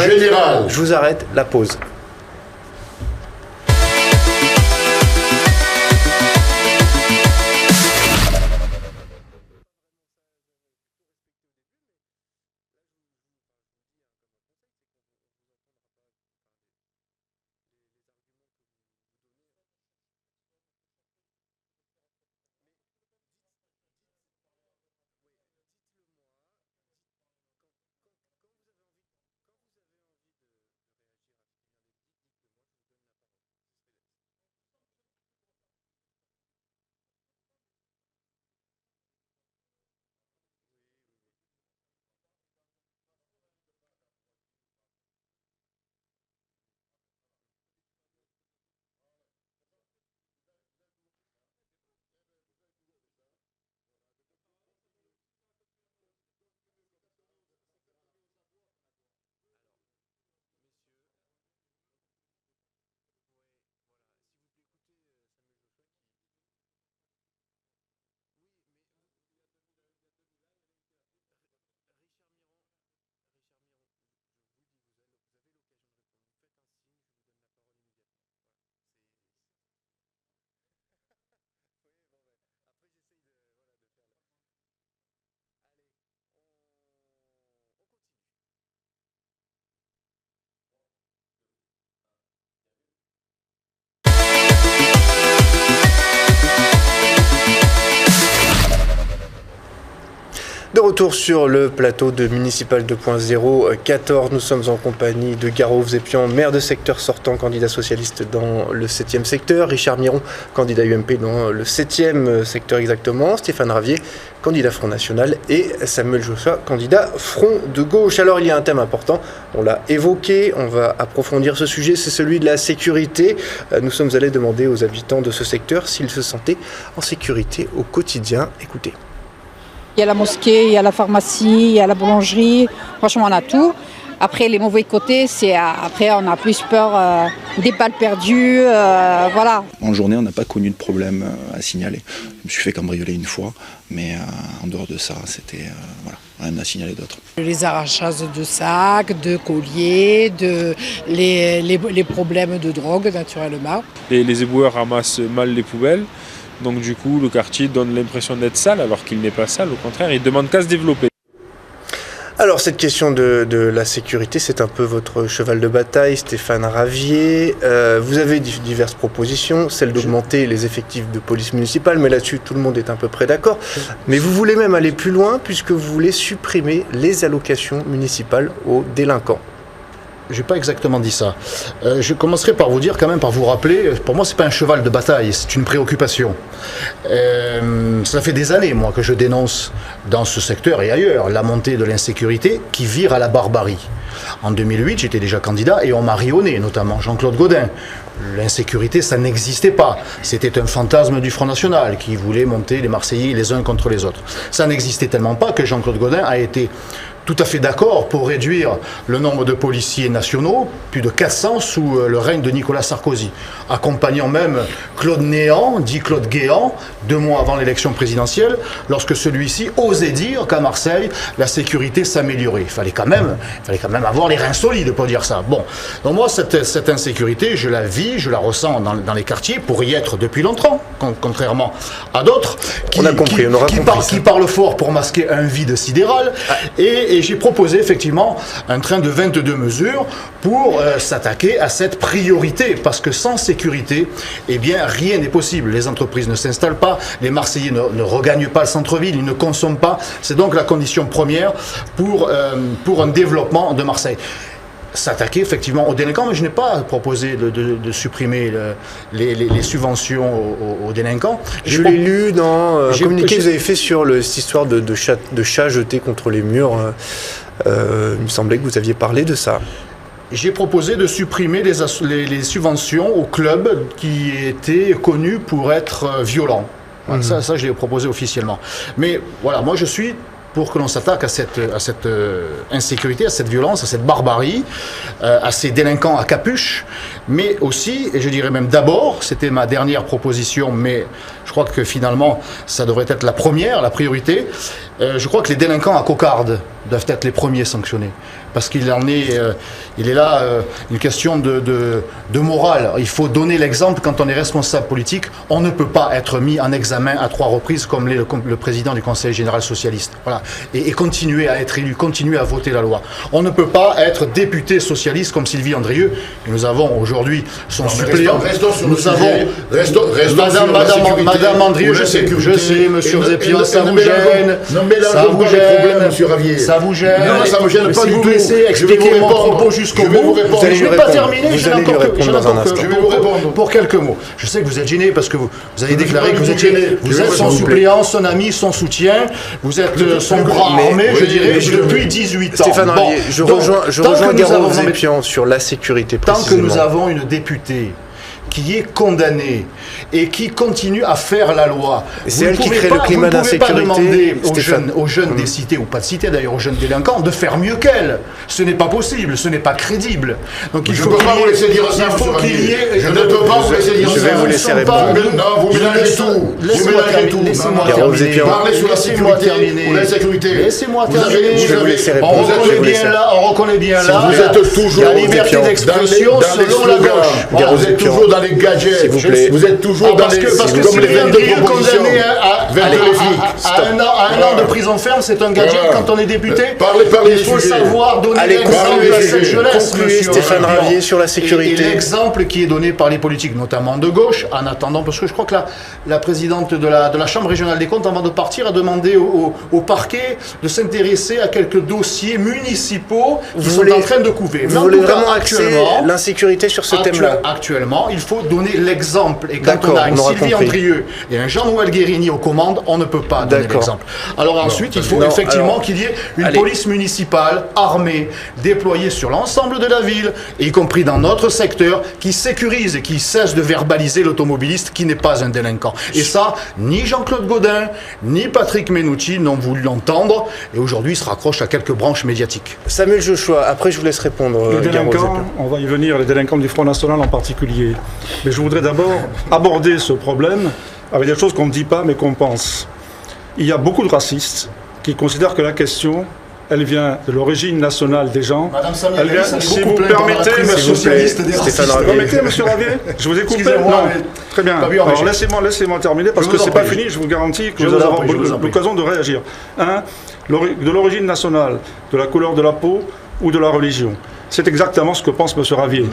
général. Je vous arrête, la pause. De retour sur le plateau de Municipal 2.0 14, nous sommes en compagnie de Garo Vzépian, maire de secteur sortant, candidat socialiste dans le 7e secteur, Richard Miron, candidat UMP dans le 7e secteur exactement, Stéphane Ravier, candidat Front National, et Samuel Joshua, candidat Front de Gauche. Alors il y a un thème important, on l'a évoqué, on va approfondir ce sujet, c'est celui de la sécurité. Nous sommes allés demander aux habitants de ce secteur s'ils se sentaient en sécurité au quotidien. Écoutez. Il y a la mosquée, il y a la pharmacie, il y a la boulangerie, franchement on a tout. Après les mauvais côtés, après on a plus peur des balles perdues, voilà. En journée on n'a pas connu de problème à signaler. Je me suis fait cambrioler une fois, mais en dehors de ça c'était rien à signaler d'autre. Les arrachages de sacs, de colliers, les problèmes de drogue naturellement. Les éboueurs ramassent mal les poubelles. Donc du coup, le quartier donne l'impression d'être sale alors qu'il n'est pas sale. Au contraire, il demande qu'à se développer. Alors cette question de la sécurité, c'est un peu votre cheval de bataille, Stéphane Ravier. Vous avez diverses propositions, celle d'augmenter les effectifs de police municipale, mais là-dessus tout le monde est à peu près d'accord. Mais vous voulez même aller plus loin puisque vous voulez supprimer les allocations municipales aux délinquants. Je n'ai pas exactement dit ça. Je commencerai par vous dire, quand même, par vous rappeler, pour moi, ce n'est pas un cheval de bataille, c'est une préoccupation. Ça fait des années, moi, que je dénonce dans ce secteur et ailleurs la montée de l'insécurité qui vire à la barbarie. En 2008, j'étais déjà candidat et on m'a rionné, notamment Jean-Claude Gaudin. L'insécurité, ça n'existait pas. C'était un fantasme du Front National qui voulait monter les Marseillais les uns contre les autres. Ça n'existait tellement pas que Jean-Claude Gaudin a été tout à fait d'accord pour réduire le nombre de policiers nationaux, plus de 400 sous le règne de Nicolas Sarkozy, accompagnant même Claude Néant, dit Claude Guéant, 2 mois avant l'élection présidentielle, lorsque celui-ci osait dire qu'à Marseille, la sécurité s'améliorait. Il fallait quand même avoir les reins solides pour dire ça. Bon, donc moi, cette insécurité, je la vis, je la ressens dans les quartiers, pour y être depuis longtemps, contrairement à d'autres qui parlent fort pour masquer un vide sidéral. Et j'ai proposé effectivement un train de 22 mesures pour s'attaquer à cette priorité. Parce que sans sécurité, eh bien, rien n'est possible. Les entreprises ne s'installent pas, les Marseillais ne regagnent pas le centre-ville, ils ne consomment pas. C'est donc la condition première pour un développement de Marseille. S'attaquer effectivement aux délinquants, mais je n'ai pas proposé de supprimer les subventions aux délinquants. Je l'ai lu dans un communiqué que vous avez fait sur cette histoire de chats jetés contre les murs. Il me semblait que vous aviez parlé de ça. J'ai proposé de supprimer les subventions aux clubs qui étaient connus pour être violents. Voilà, ça, je l'ai proposé officiellement. Mais voilà, moi je suis pour que l'on s'attaque à cette insécurité, à cette violence, à cette barbarie, à ces délinquants à capuche, mais aussi, et je dirais même d'abord, c'était ma dernière proposition, mais je crois que finalement, ça devrait être la première, la priorité, je crois que les délinquants à cocarde doivent être les premiers sanctionnés. Parce qu'il est là une question de morale. Il faut donner l'exemple quand on est responsable politique. On ne peut pas être mis en examen à 3 reprises comme l'est le président du Conseil général socialiste. Voilà. Et continuer à être élu, continuer à voter la loi. On ne peut pas être député socialiste comme Sylvie Andrieux. Et nous avons aujourd'hui son suppléant. Nous avons Madame Andrieux, je sais, monsieur Vzépian, ça vous gêne. Ça vous gêne. Ça vous gêne. Non, ça me gêne pas du tout. Expliquer mon propos jusqu'au bout. Je n'ai pas terminé, je vais vous répondre pour quelques mots. Je sais que vous êtes gêné parce que vous avez déclaré que vous êtes gêné. Vous êtes son suppléant, son ami, son soutien. Vous êtes son bras armé, je dirais, depuis 18 ans. Stéphane Ravier, je rejoins Garo Vzépian sur la sécurité précisément. Tant que nous avons une députée qui est condamnée et qui continue à faire la loi. C'est elle qui crée le climat d'insécurité. Vous ne pouvez pas demander aux jeunes des cités, ou pas de cités d'ailleurs, aux jeunes délinquants, de faire mieux qu'elle. Ce n'est pas possible, ce n'est pas crédible. Donc il faut qu'il y ait... Je ne peux pas vous laisser dire ça. Je vais vous laisser répondre. Non, vous mélangez tout. Laissez-moi terminer. Parlez sur la sécurité ou l'insécurité. Laissez-moi terminer. Je vais vous laisser répondre. On reconnaît bien là. Vous êtes toujours la liberté d'expression selon la gauche. Vous êtes toujours dans dans les gadgets. S'il vous plaît. Vous êtes toujours dans parce les... que comme les 22 propositions. condamné vers les flics. à un an de prison ferme, c'est un gadget quand on est député. Parlez Il faut savoir donner Allez, l'exemple à cette jeunesse, concluez, monsieur. Stéphane Ravier, sur la sécurité. Et l'exemple qui est donné par les politiques, notamment de gauche, en attendant, parce que je crois que la présidente de la Chambre régionale des comptes, avant de partir, a demandé au parquet de s'intéresser à quelques dossiers municipaux qui sont en train de couver. Vous voulez vraiment axer l'insécurité sur ce thème-là? Actuellement, il faut donner l'exemple. Et quand on a une on aura Sylvie compris. Andrieux et un Jean-Noël Guérini aux commandes, on ne peut pas donner l'exemple. Alors ensuite, il faut effectivement qu'il y ait une police municipale armée, déployée sur l'ensemble de la ville, et y compris dans notre secteur, qui sécurise et qui cesse de verbaliser l'automobiliste qui n'est pas un délinquant. Et ça, ni Jean-Claude Gaudin, ni Patrick Menucci n'ont voulu l'entendre, et aujourd'hui, il se raccroche à quelques branches médiatiques. Samuel Joshua, après je vous laisse répondre. Les délinquants, on va y venir, les délinquants du Front National en particulier. Mais je voudrais d'abord aborder ce problème avec des choses qu'on ne dit pas mais qu'on pense. Il y a beaucoup de racistes qui considèrent que la question, elle vient de l'origine nationale des gens. Madame Samia, Elle vient, si vous permettez, monsieur Ravier, je vous ai coupé. Non, très bien. Alors laissez-moi terminer parce que c'est pas fini. Je vous garantis que vous allez avoir l'occasion de réagir. De l'origine nationale, de la couleur de la peau ou de la religion. C'est exactement ce que pense M. Ravier.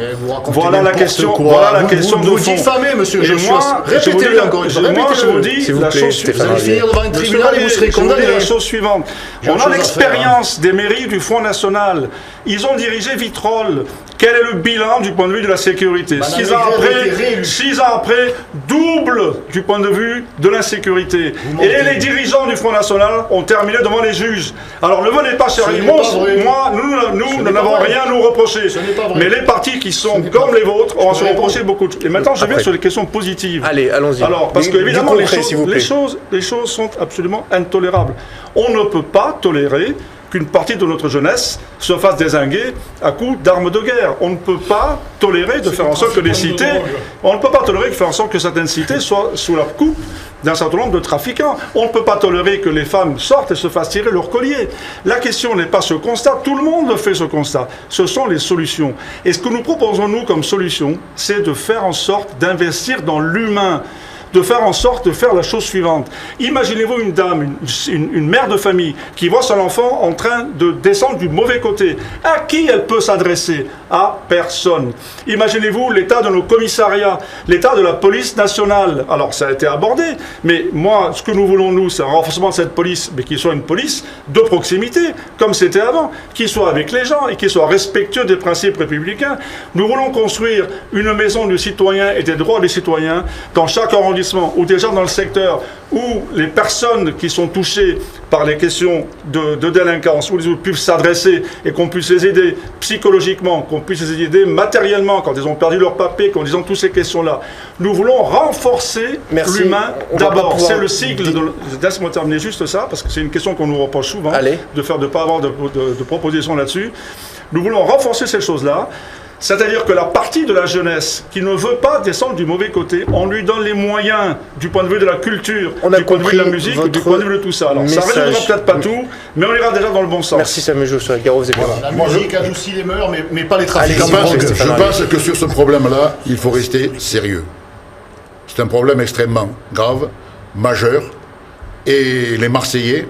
Voilà la question. Voilà la question de fond. Vous diffamez, monsieur Joshua. Répétez-le encore une fois. Moi, je vous dis la chose suivante. Vous allez finir devant un tribunal et vous serez condamné. La chose suivante. On a l'expérience des mairies du Front National. Ils ont dirigé Vitrolles. Quel est le bilan du point de vue de la sécurité? 6 ans après, double du point de vue de l'insécurité. Et les dirigeants du Front National ont terminé devant les juges. Alors ne venez pas chercher. Nous n'avons rien à nous reprocher. Mais les partis qui sont comme les vôtres ont à se reprocher beaucoup de choses. Et maintenant, je viens sur les questions positives. Allez, allons-y. Alors, parce qu'évidemment, les choses sont absolument intolérables. On ne peut pas tolérer qu'une partie de notre jeunesse se fasse dézinguer à coups d'armes de guerre. On ne peut pas tolérer de faire en sorte que les cités, on ne peut pas tolérer de faire en sorte que certaines cités soient sous la coupe d'un certain nombre de trafiquants. On ne peut pas tolérer que les femmes sortent et se fassent tirer leur collier. La question n'est pas ce constat, tout le monde fait ce constat. Ce sont les solutions. Et ce que nous proposons, nous, comme solution, c'est de faire en sorte d'investir dans l'humain, de faire en sorte de faire la chose suivante. Imaginez-vous une dame, une mère de famille qui voit son enfant en train de descendre du mauvais côté. À qui elle peut s'adresser? À personne. Imaginez-vous l'état de nos commissariats, l'état de la police nationale. Alors ça a été abordé, mais moi, ce que nous voulons, nous, c'est un renforcement de cette police, mais qu'il soit une police de proximité, comme c'était avant, qui soit avec les gens et qui soit respectueux des principes républicains. Nous voulons construire une maison du citoyen et des droits des citoyens dans chaque arrondissement, ou déjà dans le secteur où les personnes qui sont touchées par les questions de délinquance, où ils puissent s'adresser et qu'on puisse les aider psychologiquement, qu'on puisse les aider matériellement quand ils ont perdu leur papier, qu'en disant toutes ces questions-là. Nous voulons renforcer l'humain d'abord. C'est le sigle laisse-moi terminer juste ça, parce que c'est une question qu'on nous reproche souvent, de ne pas avoir de propositions là-dessus. Nous voulons renforcer ces choses-là. C'est-à-dire que la partie de la jeunesse qui ne veut pas descendre du mauvais côté, on lui donne les moyens du point de vue de la culture, du point de vue de la musique, du point de vue de tout ça. Alors ça ne résoudra peut-être pas tout, mais on ira déjà dans le bon sens. Merci Samuel Joshua. Garo, vous êtes La musique adoucit les mœurs, mais pas les trafiquants. Je pense que sur ce problème-là, il faut rester sérieux. C'est un problème extrêmement grave, majeur, et les Marseillais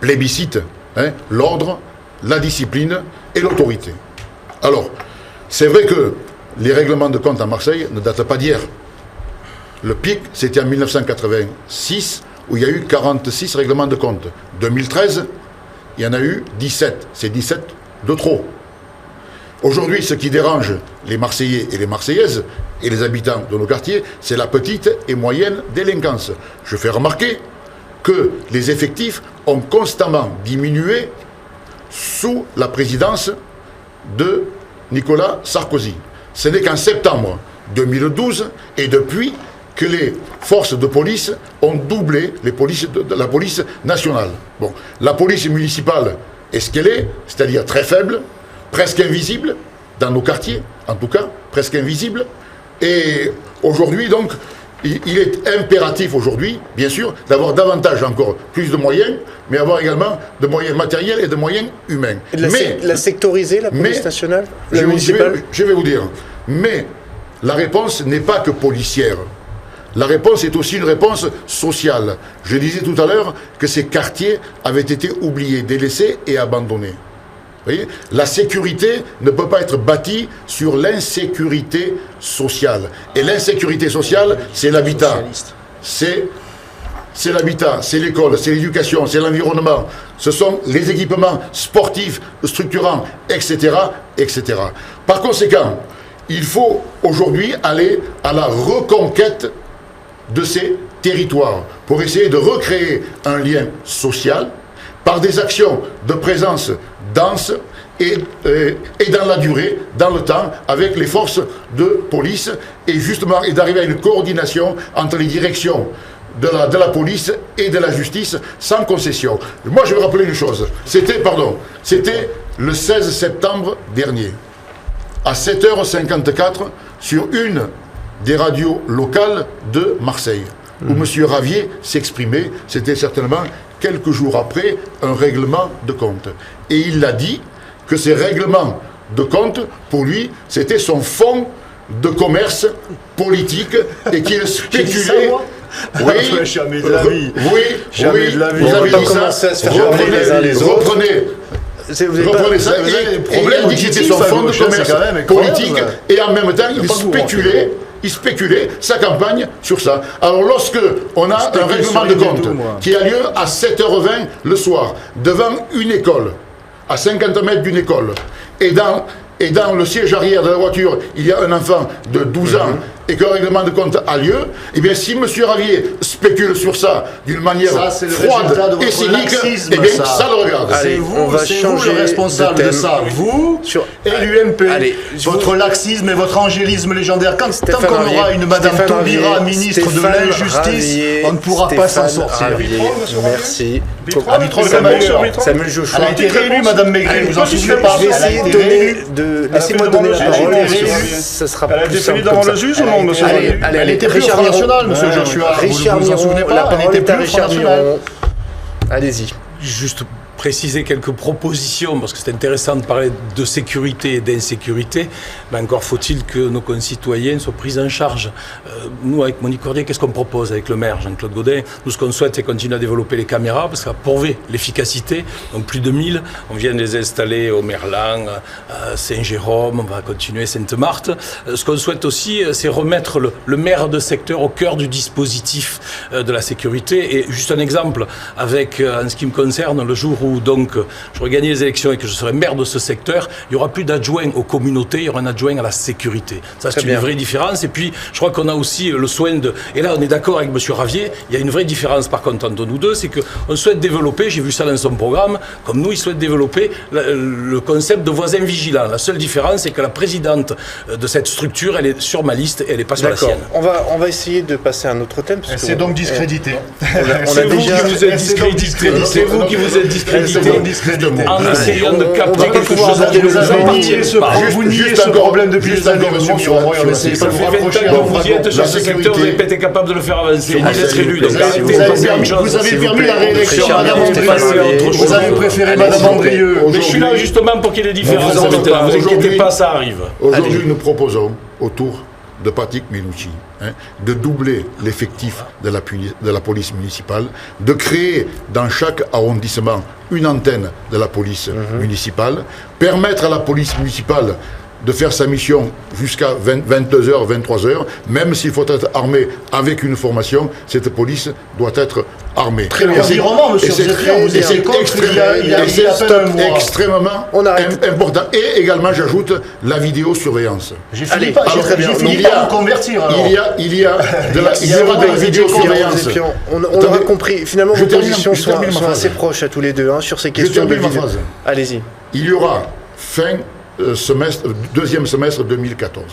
plébiscitent l'ordre, la discipline et l'autorité. Alors, c'est vrai que les règlements de compte à Marseille ne datent pas d'hier. Le pic, c'était en 1986, où il y a eu 46 règlements de compte. 2013, il y en a eu 17. C'est 17 de trop. Aujourd'hui, ce qui dérange les Marseillais et les Marseillaises et les habitants de nos quartiers, c'est la petite et moyenne délinquance. Je fais remarquer que les effectifs ont constamment diminué sous la présidence de Nicolas Sarkozy. Ce n'est qu'en septembre 2012 et depuis que les forces de police ont doublé la police nationale. Bon, la police municipale est ce qu'elle est, c'est-à-dire très faible, presque invisible, dans nos quartiers, en tout cas, presque invisible. Et aujourd'hui, donc, il est impératif aujourd'hui, bien sûr, d'avoir davantage encore plus de moyens, mais avoir également de moyens matériels et de moyens humains. La sectoriser, la police nationale, la je municipale. vais vous dire, mais la réponse n'est pas que policière. La réponse est aussi une réponse sociale. Je disais tout à l'heure que ces quartiers avaient été oubliés, délaissés et abandonnés. Vous voyez, la sécurité ne peut pas être bâtie sur l'insécurité sociale. Et l'insécurité sociale, c'est l'habitat. C'est l'habitat, c'est l'école, c'est l'éducation, c'est l'environnement. Ce sont les équipements sportifs, structurants, etc., etc. Par conséquent, il faut aujourd'hui aller à la reconquête de ces territoires pour essayer de recréer un lien social par des actions de présence dense et dans la durée, dans le temps, avec les forces de police et justement et d'arriver à une coordination entre les directions de la police et de la justice sans concession. Moi je vais rappeler une chose, c'était le 16 septembre dernier, à 7h54, sur une des radios locales de Marseille, où M. Ravier s'exprimait, c'était certainement quelques jours après un règlement de compte. Et il a dit que ces règlements de compte, pour lui, c'était son fonds de commerce politique et qu'il spéculait. Oui, jamais de la vie. Oui, jamais de la vie. Vous avez dit ça. Reprenez ça. Et il a dit que c'était son fonds de commerce politique et en même temps, il spéculait sa campagne sur ça. Alors lorsque on a un règlement de compte qui a lieu à 7h20 le soir, devant une école, à 50 mètres d'une école, et dans le siège arrière de la voiture, il y a un enfant de 12 ans et qu'un règlement de compte a lieu, eh bien si M. Ravier spécule sur ça d'une manière froide et cynique, eh bien ça le regarde. C'est vous le responsable de ça, vous et l'UMP. Votre laxisme et votre angélisme légendaire. Tant qu'on aura une Madame Taubira, ministre de l'Injustice, on ne pourra pas s'en sortir. Merci. Samuel Joshua. Elle a été réélue, Madame Maigret, vous en souvenez pas. Je vais essayer laissez-moi donner la parole. Ça sera plus simple comme ça. Elle était plus Front National, monsieur Joshua. Richard Miron, la parole est à Richard Miron. Allez-y. Juste préciser quelques propositions, parce que c'est intéressant de parler de sécurité et d'insécurité, mais encore faut-il que nos concitoyens soient pris en charge. Nous, avec Monique Cordier, qu'est-ce qu'on propose avec le maire Jean-Claude Gaudin? Nous, ce qu'on souhaite, c'est continuer à développer les caméras, parce qu'à prouver l'efficacité, donc plus de 1000, on vient de les installer au Merlan, à Saint-Jérôme, on va continuer Sainte-Marthe. Ce qu'on souhaite aussi, c'est remettre le maire de secteur au cœur du dispositif de la sécurité. Et juste un exemple, avec, en ce qui me concerne, le jour où donc j'aurai gagné les élections et que je serai maire de ce secteur, il n'y aura plus d'adjoint aux communautés, il y aura un adjoint à la sécurité. Ça, c'est une vraie différence. Et puis, je crois qu'on a aussi le soin de... Et là, on est d'accord avec M. Ravier, il y a une vraie différence par contre entre nous deux, c'est qu'on souhaite développer, j'ai vu ça dans son programme, comme nous, il souhaite développer le concept de voisin vigilant. La seule différence, c'est que la présidente de cette structure, elle est sur ma liste et elle n'est pas sur la sienne. On va essayer de passer à un autre thème. C'est donc discrédité. C'est vous qui vous êtes discrédité. C'est vous qui vous êtes discrédité. En essayant de capter quelque chose à vous niez ce problème depuis des années, monsieur Miron. Ça fait 20 ans que vous y êtes sur ce secteur, vous n'avez pas été capable de le faire avancer, ni d'être élu. Vous avez permis la réélection, Madame Andrieux. Vous avez préféré Madame Andrieux. Mais je suis là justement pour qu'il y ait des différences. Ne vous inquiétez pas, ça arrive. Aujourd'hui, nous proposons autour de Patrick Mennucci, de doubler l'effectif de la police municipale, de créer dans chaque arrondissement une antenne de la police municipale, permettre à la police municipale de faire sa mission jusqu'à 22h, 23h, même s'il faut être armé avec une formation, cette police doit être armée. Très bien. Et c'est extrêmement important. Et également, j'ajoute la vidéosurveillance. J'ai fini par me convertir. Il y aura de la vidéosurveillance. On aura compris. Finalement, vos positions sont assez proches à tous les deux sur ces questions de vidéo. Allez-y. Il y aura deuxième semestre 2014.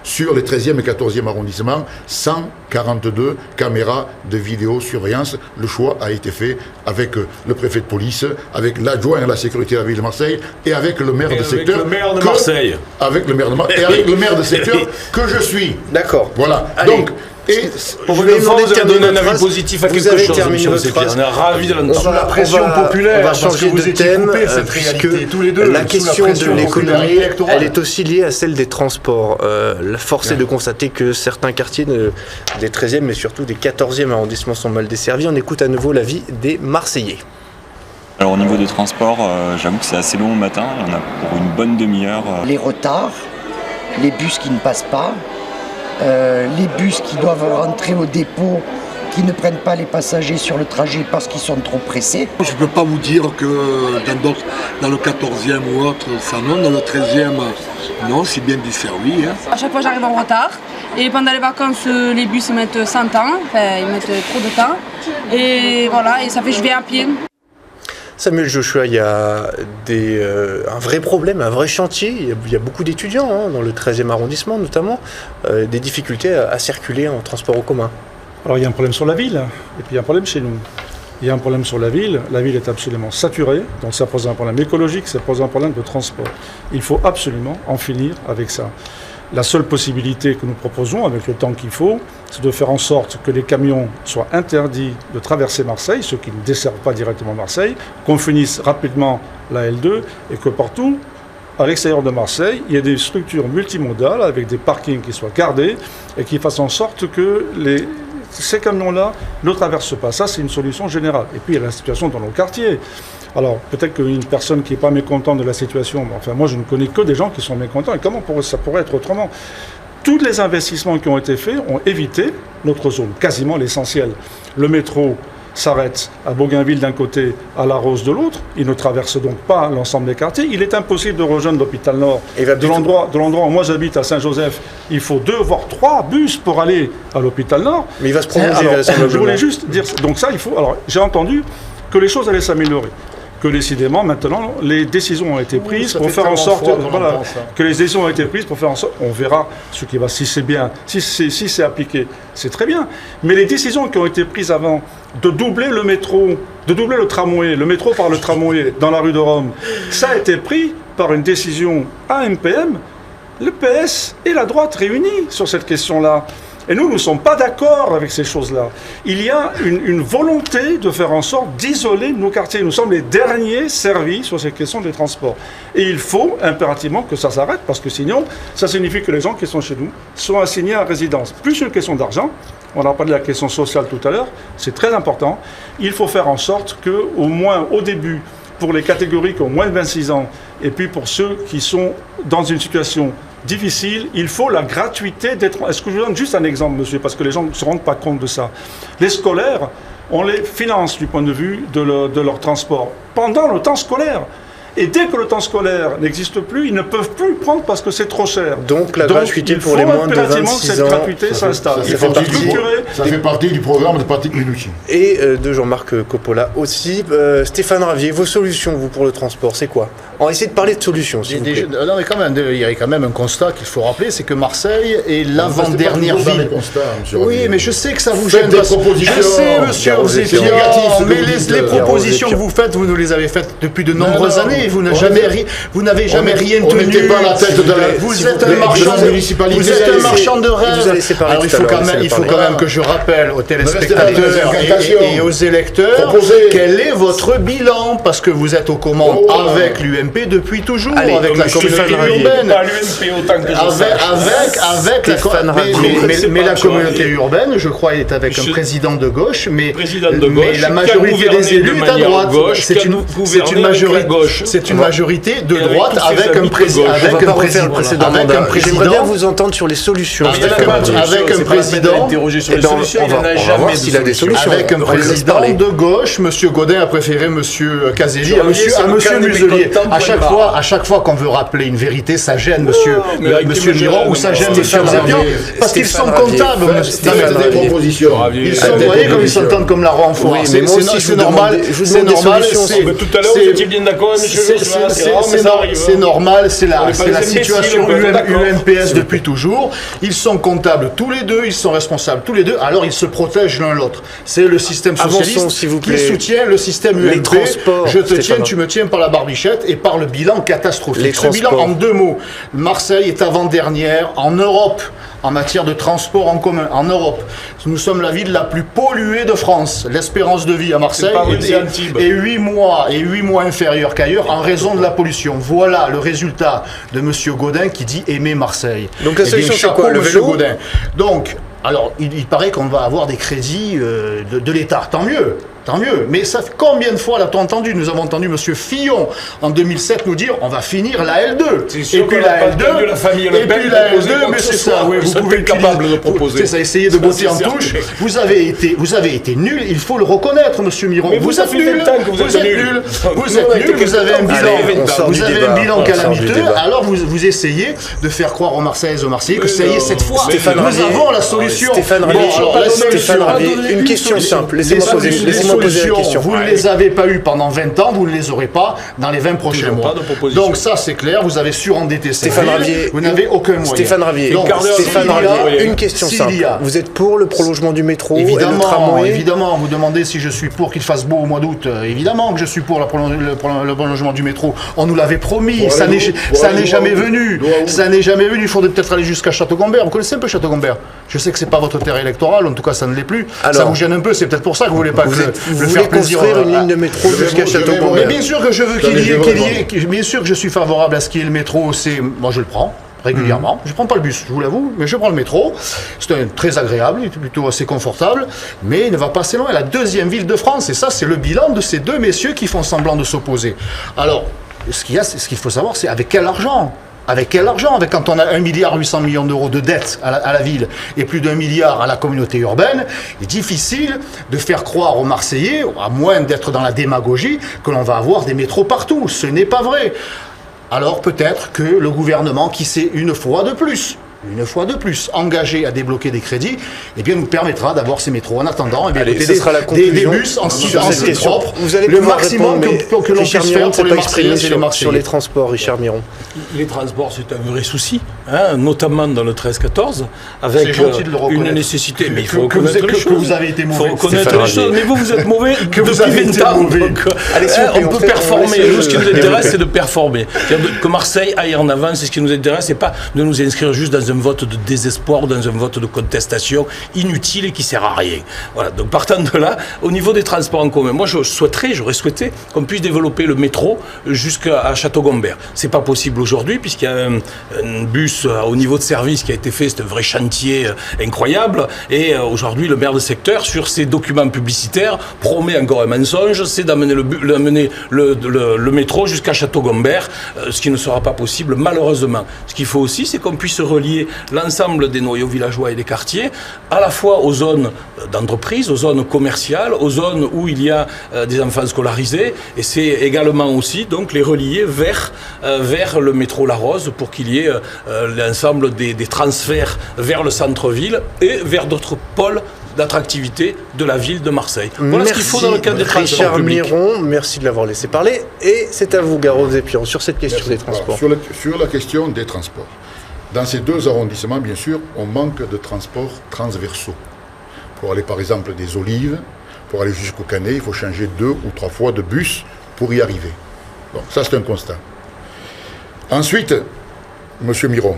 Sur les 13e et 14e arrondissements, 142 caméras de vidéosurveillance. Le choix a été fait avec le préfet de police, avec l'adjoint à la sécurité de la ville de Marseille et avec le maire de secteur. Avec le maire de Marseille. Avec le maire de Marseille et avec le maire de secteur que je suis. D'accord. Voilà. Allez. Donc, Et pour une fois, vous avez donné un avis positif à quelque chose. On est ravis de l'entendre. Sous la pression populaire, on va changer de thème, puisque tous les deux, la question de l'économie, elle est aussi liée à celle des transports. La force est de constater que certains quartiers des 13e, mais surtout des 14e arrondissements sont mal desservis. On écoute à nouveau l'avis des Marseillais. Alors au niveau des transports, j'avoue que c'est assez long le matin, on a pour une bonne demi-heure. Les retards, les bus qui ne passent pas, les bus qui doivent rentrer au dépôt, qui ne prennent pas les passagers sur le trajet parce qu'ils sont trop pressés. Je ne peux pas vous dire que dans le 14e ou autre, ça non, dans le 13e, non, c'est bien desservi. À chaque fois j'arrive en retard et pendant les vacances les bus ils mettent 100 ans, ils mettent trop de temps et voilà, et ça fait que je vais à pied. Samuel Joshua, il y a un vrai problème, un vrai chantier. Il y a beaucoup d'étudiants dans le 13e arrondissement notamment, des difficultés à circuler en transport en commun. Alors il y a un problème sur la ville et puis il y a un problème chez nous. Il y a un problème sur la ville est absolument saturée, donc ça pose un problème écologique, ça pose un problème de transport. Il faut absolument en finir avec ça. La seule possibilité que nous proposons, avec le temps qu'il faut, c'est de faire en sorte que les camions soient interdits de traverser Marseille, ceux qui ne desservent pas directement Marseille, qu'on finisse rapidement la L2 et que partout, à l'extérieur de Marseille, il y ait des structures multimodales avec des parkings qui soient gardés et qui fassent en sorte que ces camions-là ne traversent pas. Ça, c'est une solution générale. Et puis, il y a la situation dans nos quartiers. Alors, peut-être qu'une personne qui n'est pas mécontente de la situation, enfin, moi, je ne connais que des gens qui sont mécontents. Et comment ça pourrait être autrement ? Tous les investissements qui ont été faits ont évité notre zone, quasiment l'essentiel. Le métro s'arrête à Bougainville d'un côté, à La Rose de l'autre. Il ne traverse donc pas l'ensemble des quartiers. Il est impossible de rejoindre l'hôpital Nord. De l'endroit où moi j'habite, à Saint-Joseph, il faut 2 voire 3 bus pour aller à l'hôpital Nord. Mais il va se prolonger. Je voulais juste dire, donc ça, il faut. Alors, j'ai entendu que les choses allaient s'améliorer. Que décidément, maintenant, les décisions ont été prises pour faire en sorte que les décisions ont été prises pour faire en sorte, on verra ce qui va, si c'est bien, si c'est appliqué, c'est très bien. Mais les décisions qui ont été prises avant de doubler le métro, de doubler le tramway, le métro par le tramway dans la rue de Rome, ça a été pris par une décision AMPM, le PS et la droite réunis sur cette question-là. Et nous ne sommes pas d'accord avec ces choses-là. Il y a une volonté de faire en sorte d'isoler nos quartiers. Nous sommes les derniers servis sur ces questions des transports. Et il faut impérativement que ça s'arrête, parce que sinon, ça signifie que les gens qui sont chez nous sont assignés à résidence. Plus une question d'argent, on a parlé de la question sociale tout à l'heure, c'est très important. Il faut faire en sorte qu'au moins au début, pour les catégories qui ont moins de 26 ans, et puis pour ceux qui sont dans une situation difficile, il faut la gratuité d'être... Est-ce que je vous donne juste un exemple, monsieur, parce que les gens ne se rendent pas compte de ça. Les scolaires, on les finance du point de vue de leur transport pendant le temps scolaire. Et dès que le temps scolaire n'existe plus, ils ne peuvent plus prendre parce que c'est trop cher. Donc la gratuité pour les moins de 26 ans, cette gratuité s'installe. Ça fait partie du programme de Patrick Minucci. Et de Jean-Marc Coppola aussi. Stéphane Ravier, vos solutions, vous, pour le transport, c'est quoi ? On va essayer de parler de solutions, s'il vous plaît. Non, mais quand même, il y a quand même un constat qu'il faut rappeler, c'est que Marseille est l'avant-dernière ville. Oui, mais je sais que ça vous gêne. Je sais, monsieur Ozépian, mais les propositions que vous faites, vous nous les avez faites depuis de nombreuses années. Vous n'avez jamais rien tenu. Vous êtes un marchand de rêves. Alors il faut quand même que je rappelle aux téléspectateurs et aux électeurs quel est votre bilan, parce que vous êtes aux commandes avec l'UMP depuis toujours, avec la communauté urbaine. Mais la communauté urbaine, je crois, est avec un président de gauche, mais la majorité des élus est à droite. C'est une majorité de droite avec un président. J'aimerais bien vous entendre sur les solutions. Avec un président. On va voir s'il a des solutions. Avec un président de gauche, M. Godin a préféré M. Caselli à M. Muselier. À chaque fois qu'on veut rappeler une vérité, ça gêne M. Miron ou ça gêne M. Ozépian, parce qu'ils sont comptables. Ils sont, vous voyez, comme ils s'entendent comme la roue en foire. C'est normal. C'est normal. Tout à l'heure, vous étiez bien d'accord, M. C'est normal, c'est la situation UMPS depuis toujours. Ils sont comptables tous les deux, ils sont responsables tous les deux, alors ils se protègent l'un l'autre. C'est le système socialiste qui soutient le système UMP. Je te tiens, tu me tiens par la barbichette et par le bilan catastrophique. Ce bilan en 2 mots. Marseille est avant-dernière en Europe en matière de transport en commun en Europe. Nous sommes la ville la plus polluée de France. L'espérance de vie à Marseille est 8 mois inférieure qu'ailleurs en raison de la pollution. Voilà le résultat de M. Gaudin qui dit aimer Marseille. Donc la solution c'est quoi, le vélo ? Gaudin. Donc, alors, il paraît qu'on va avoir des crédits de l'État. Tant mieux. Mais ça, combien de fois l'a-t-on entendu ? Nous avons entendu M. Fillon en 2007 nous dire on va finir la L2. Et puis la L2, la famille Le Pen, mais c'est ça. Oui, vous pouvez être capable de proposer. C'est ça, essayer de botter en touche. Vous avez été nul. Il faut le reconnaître, M. Miron. Vous êtes nul. Vous êtes nul. Vous avez un bilan calamiteux. Alors vous essayez de faire croire aux Marseillaises et aux Marseillais que ça y est cette fois. Nous avons la solution. Stéphane Ravier, une question simple. Laissez-moi poser la question. Vous ne les avez pas eu pendant 20 ans, vous ne les aurez pas dans les 20 prochains mois. Donc ça c'est clair, vous avez surendetté Stéphane Ravier, vous n'avez aucun moyen. Stéphane Ravier, une question simple. Vous êtes pour le prolongement du métro et le tramway ? Évidemment, vous demandez si je suis pour qu'il fasse beau au mois d'août. Évidemment que je suis pour le prolongement du métro. On nous l'avait promis, ça n'est jamais venu. Ça n'est jamais venu, il faudrait peut-être aller jusqu'à Château-Gombert. Vous connaissez un peu Château-Gombert ? Je sais que c'est pas votre terre électorale, en tout cas ça ne l'est plus. Ça vous gêne un peu, c'est peut-être pour ça que vous voulez pas le faire construire une ligne de métro jusqu'à Château-Gombert. Mais bien sûr que je veux qu'il y ait, bien sûr que je suis favorable à ce qu'il y ait le métro. Moi je le prends régulièrement. Je prends pas le bus, je vous l'avoue, mais je prends le métro. C'est très agréable, il est plutôt assez confortable, mais il ne va pas assez loin. La deuxième ville de France, et ça c'est le bilan de ces deux messieurs qui font semblant de s'opposer. Alors, ce qu'il faut savoir, c'est avec quel argent ? Quand on a 1,8 milliard d'euros de dettes à la ville et plus d'1 milliard à la communauté urbaine, il est difficile de faire croire aux Marseillais, à moins d'être dans la démagogie, que l'on va avoir des métros partout. Ce n'est pas vrai. Alors peut-être que le gouvernement, qui s'est une fois de plus engagé à débloquer des crédits, nous permettra d'avoir ces métros. En attendant, des bus en site propre. Vous allez le maximum que l'on puisse faire pour les Marseillais et les Marseillais. Sur les transports, Richard Miron. Les transports, c'est un vrai souci, notamment dans le 13-14, avec une nécessité. Mais il faut reconnaître les choses. Que vous avez été mauvais. Il faut reconnaître les choses. Mais vous êtes mauvais depuis 20 ans. On peut performer. Nous, ce qui nous intéresse, c'est de performer. Que Marseille aille en avant, c'est ce qui nous intéresse. C'est pas de nous inscrire juste dans un vote de désespoir, dans un vote de contestation inutile et qui sert à rien. Voilà. Donc partant de là, au niveau des transports en commun, moi j'aurais souhaité qu'on puisse développer le métro jusqu'à Château-Gombert. C'est pas possible aujourd'hui puisqu'il y a un bus au niveau de service qui a été fait, c'est un vrai chantier incroyable. Et aujourd'hui, le maire de secteur, sur ses documents publicitaires, promet encore un mensonge, c'est d'amener le métro jusqu'à Château-Gombert, ce qui ne sera pas possible malheureusement. Ce qu'il faut aussi, c'est qu'on puisse relier l'ensemble des noyaux villageois et des quartiers, à la fois aux zones d'entreprise, aux zones commerciales, aux zones où il y a des enfants scolarisés, et c'est également aussi donc les relier vers le métro La Rose pour qu'il y ait l'ensemble des transferts vers le centre-ville et vers d'autres pôles d'attractivité de la ville de Marseille. Voilà ce qu'il faut dans le cadre des transports publics. Richard Miron, merci de l'avoir laissé parler. Et c'est à vous, Garot Zépian, sur cette question des transports. Sur la question des transports. Dans ces deux arrondissements, bien sûr, on manque de transports transversaux. Pour aller, par exemple, des Olives, pour aller jusqu'au Canet, il faut changer 2 ou 3 fois de bus pour y arriver. Bon, ça, c'est un constat. Ensuite, M. Miron,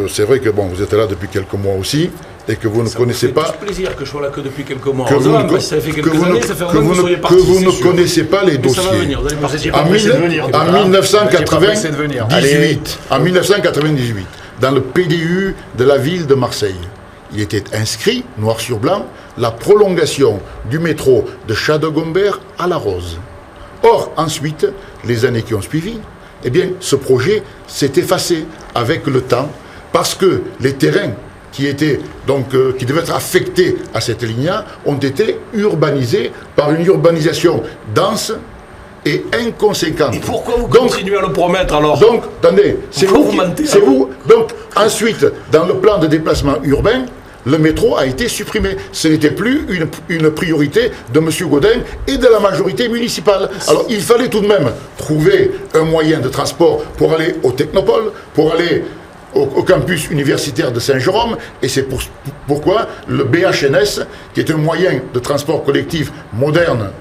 c'est vrai que vous êtes là depuis quelques mois aussi, et que vous ne connaissez pas... Ça me fait plaisir que je sois là que depuis quelques mois. Ça fait quelques années, ça fait un moment que vous soyez parti. Que vous ne connaissez pas les dossiers. Ça va venir, en 1998, dans le PDU de la ville de Marseille, il était inscrit, noir sur blanc, la prolongation du métro de Château-Gombert à La Rose. Or, ensuite, les années qui ont suivi, ce projet s'est effacé avec le temps, parce que les terrains qui devaient être affectés à cette ligne-là ont été urbanisés par une urbanisation dense et inconséquente. Et pourquoi vous continuez à le promettre alors ? Donc, attendez, c'est vous. Donc, ensuite, dans le plan de déplacement urbain, le métro a été supprimé. Ce n'était plus une priorité de M. Gaudin et de la majorité municipale. Alors, il fallait tout de même trouver un moyen de transport pour aller au Technopole, pour aller au campus universitaire de Saint-Jérôme, et c'est pourquoi le BHNS, qui est un moyen de transport collectif moderne,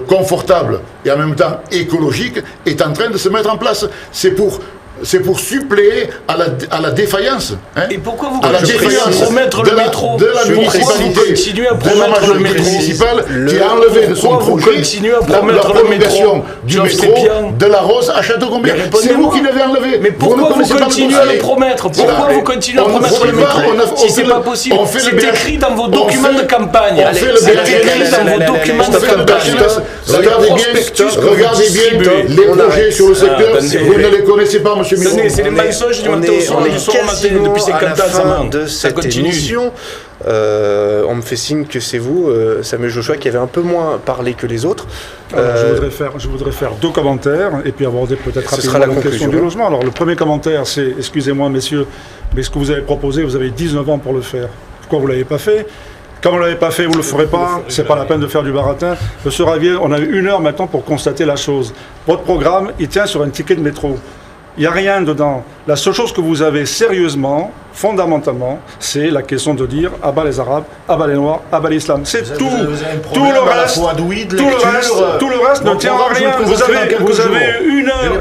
confortable et en même temps écologique, est en train de se mettre en place. C'est pour c'est pour suppléer à la défaillance. Et pourquoi vous continuez à promettre le métro de la municipalité, de la majorité municipale qui a enlevé de son projet la prolongation du métro de la Rose à Château-Combier. C'est vous qui l'avez enlevé. Mais pourquoi vous continuez à le promettre? Pourquoi vous continuez à promettre le métro si c'est pas possible? C'est écrit dans vos documents de campagne. C'est écrit dans vos documents de campagne. Regardez bien les projets sur le secteur. Vous ne les connaissez pas, monsieur le ministre. C'est les mensonges du matin au soir, depuis 50 ans. De cette émission. On me fait signe que c'est vous, Samuel Joshua, qui avait un peu moins parlé que les autres. Alors, je voudrais faire 2 commentaires et puis aborder peut-être rapidement la question du logement. Alors le premier commentaire, c'est, excusez-moi messieurs, mais ce que vous avez proposé, vous avez 19 ans pour le faire. Pourquoi vous ne l'avez pas fait? Quand vous ne l'avez pas fait, vous ne le ferez pas, c'est pas la peine de faire du baratin. Monsieur Ravier, on a eu 1 heure maintenant pour constater la chose. Votre programme, il tient sur un ticket de métro. Il n'y a rien dedans. La seule chose que vous avez sérieusement, fondamentalement, c'est la question de dire « abat les Arabes, abat les Noirs, abat l'islam ». C'est tout. Tout le reste ne tient à rien. Vous avez 1 heure.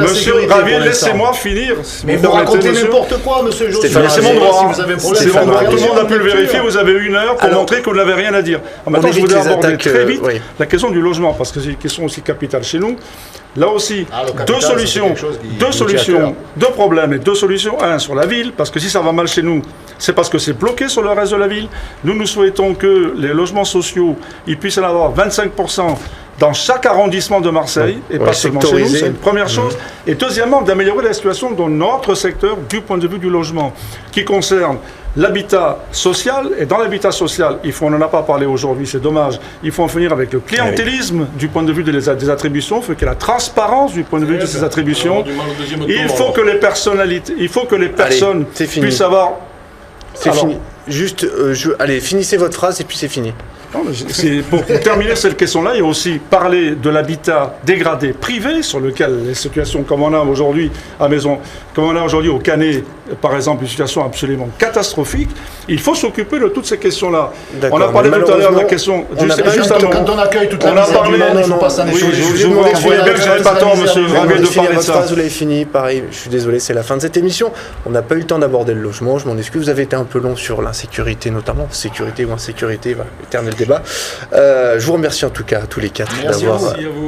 Monsieur Ravier, laissez-moi finir. Mais vous racontez n'importe quoi, monsieur Joshua. C'est mon droit. C'est mon droit. Tout le monde a pu le vérifier. Vous avez 1 heure pour montrer que vous n'avez rien à dire. Maintenant, je voudrais aborder très vite la question du logement, parce que c'est une question aussi capitale chez nous. Là aussi, 2 solutions, 2 problèmes et 2 solutions. 1 sur la ville, parce que si ça va mal chez nous, c'est parce que c'est bloqué sur le reste de la ville. Nous souhaitons que les logements sociaux, ils puissent en avoir 25% dans chaque arrondissement de Marseille, et pas seulement chez nous, c'est une première chose. Et deuxièmement, d'améliorer la situation dans notre secteur du point de vue du logement, qui concerne l'habitat social. Et dans l'habitat social, on n'en a pas parlé aujourd'hui, c'est dommage, il faut en finir avec le clientélisme du point de vue des attributions, il faut qu'il y ait la transparence du point de vue de ces attributions. Il faut que les personnalités, puissent avoir... C'est fini. Juste, allez, finissez votre phrase et puis c'est fini. Non, pour terminer cette question-là, il y a aussi parler de l'habitat dégradé privé, sur lequel les situations comme on a aujourd'hui à Maison, comme on a aujourd'hui au Canet, par exemple, une situation absolument catastrophique. Il faut s'occuper de toutes ces questions-là. On a parlé tout à l'heure de la question... Quand on accueille toute la misère du monde, il ne faut pas s'en échanger. Vous voyez bien que je n'avais pas tort, monsieur Ravier, de parler de ça. Vous l'avez fini, pareil, je suis désolé, c'est la fin de cette émission. On n'a pas eu le temps d'aborder le logement, je m'en excuse. Vous avez été un peu long sur l'insécurité, notamment. Sécurité ou insécurité, éternel débat. Je vous remercie en tout cas à tous les 4 d'avoir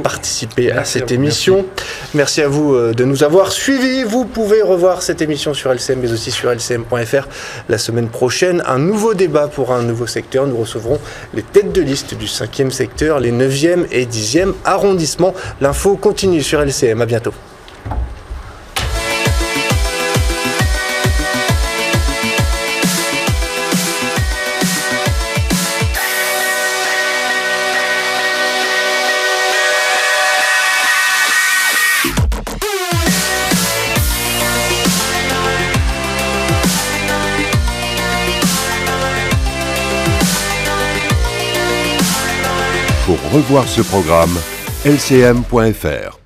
participé à cette émission. Merci à vous de nous avoir suivis. Vous pouvez revoir cette émission sur LCM, mais aussi sur lcm.fr la semaine prochaine. Un nouveau débat pour un nouveau secteur. Nous recevrons les têtes de liste du 5e secteur, les 9e et 10e arrondissements. L'info continue sur LCM. À bientôt. Pour revoir ce programme, lcm.fr.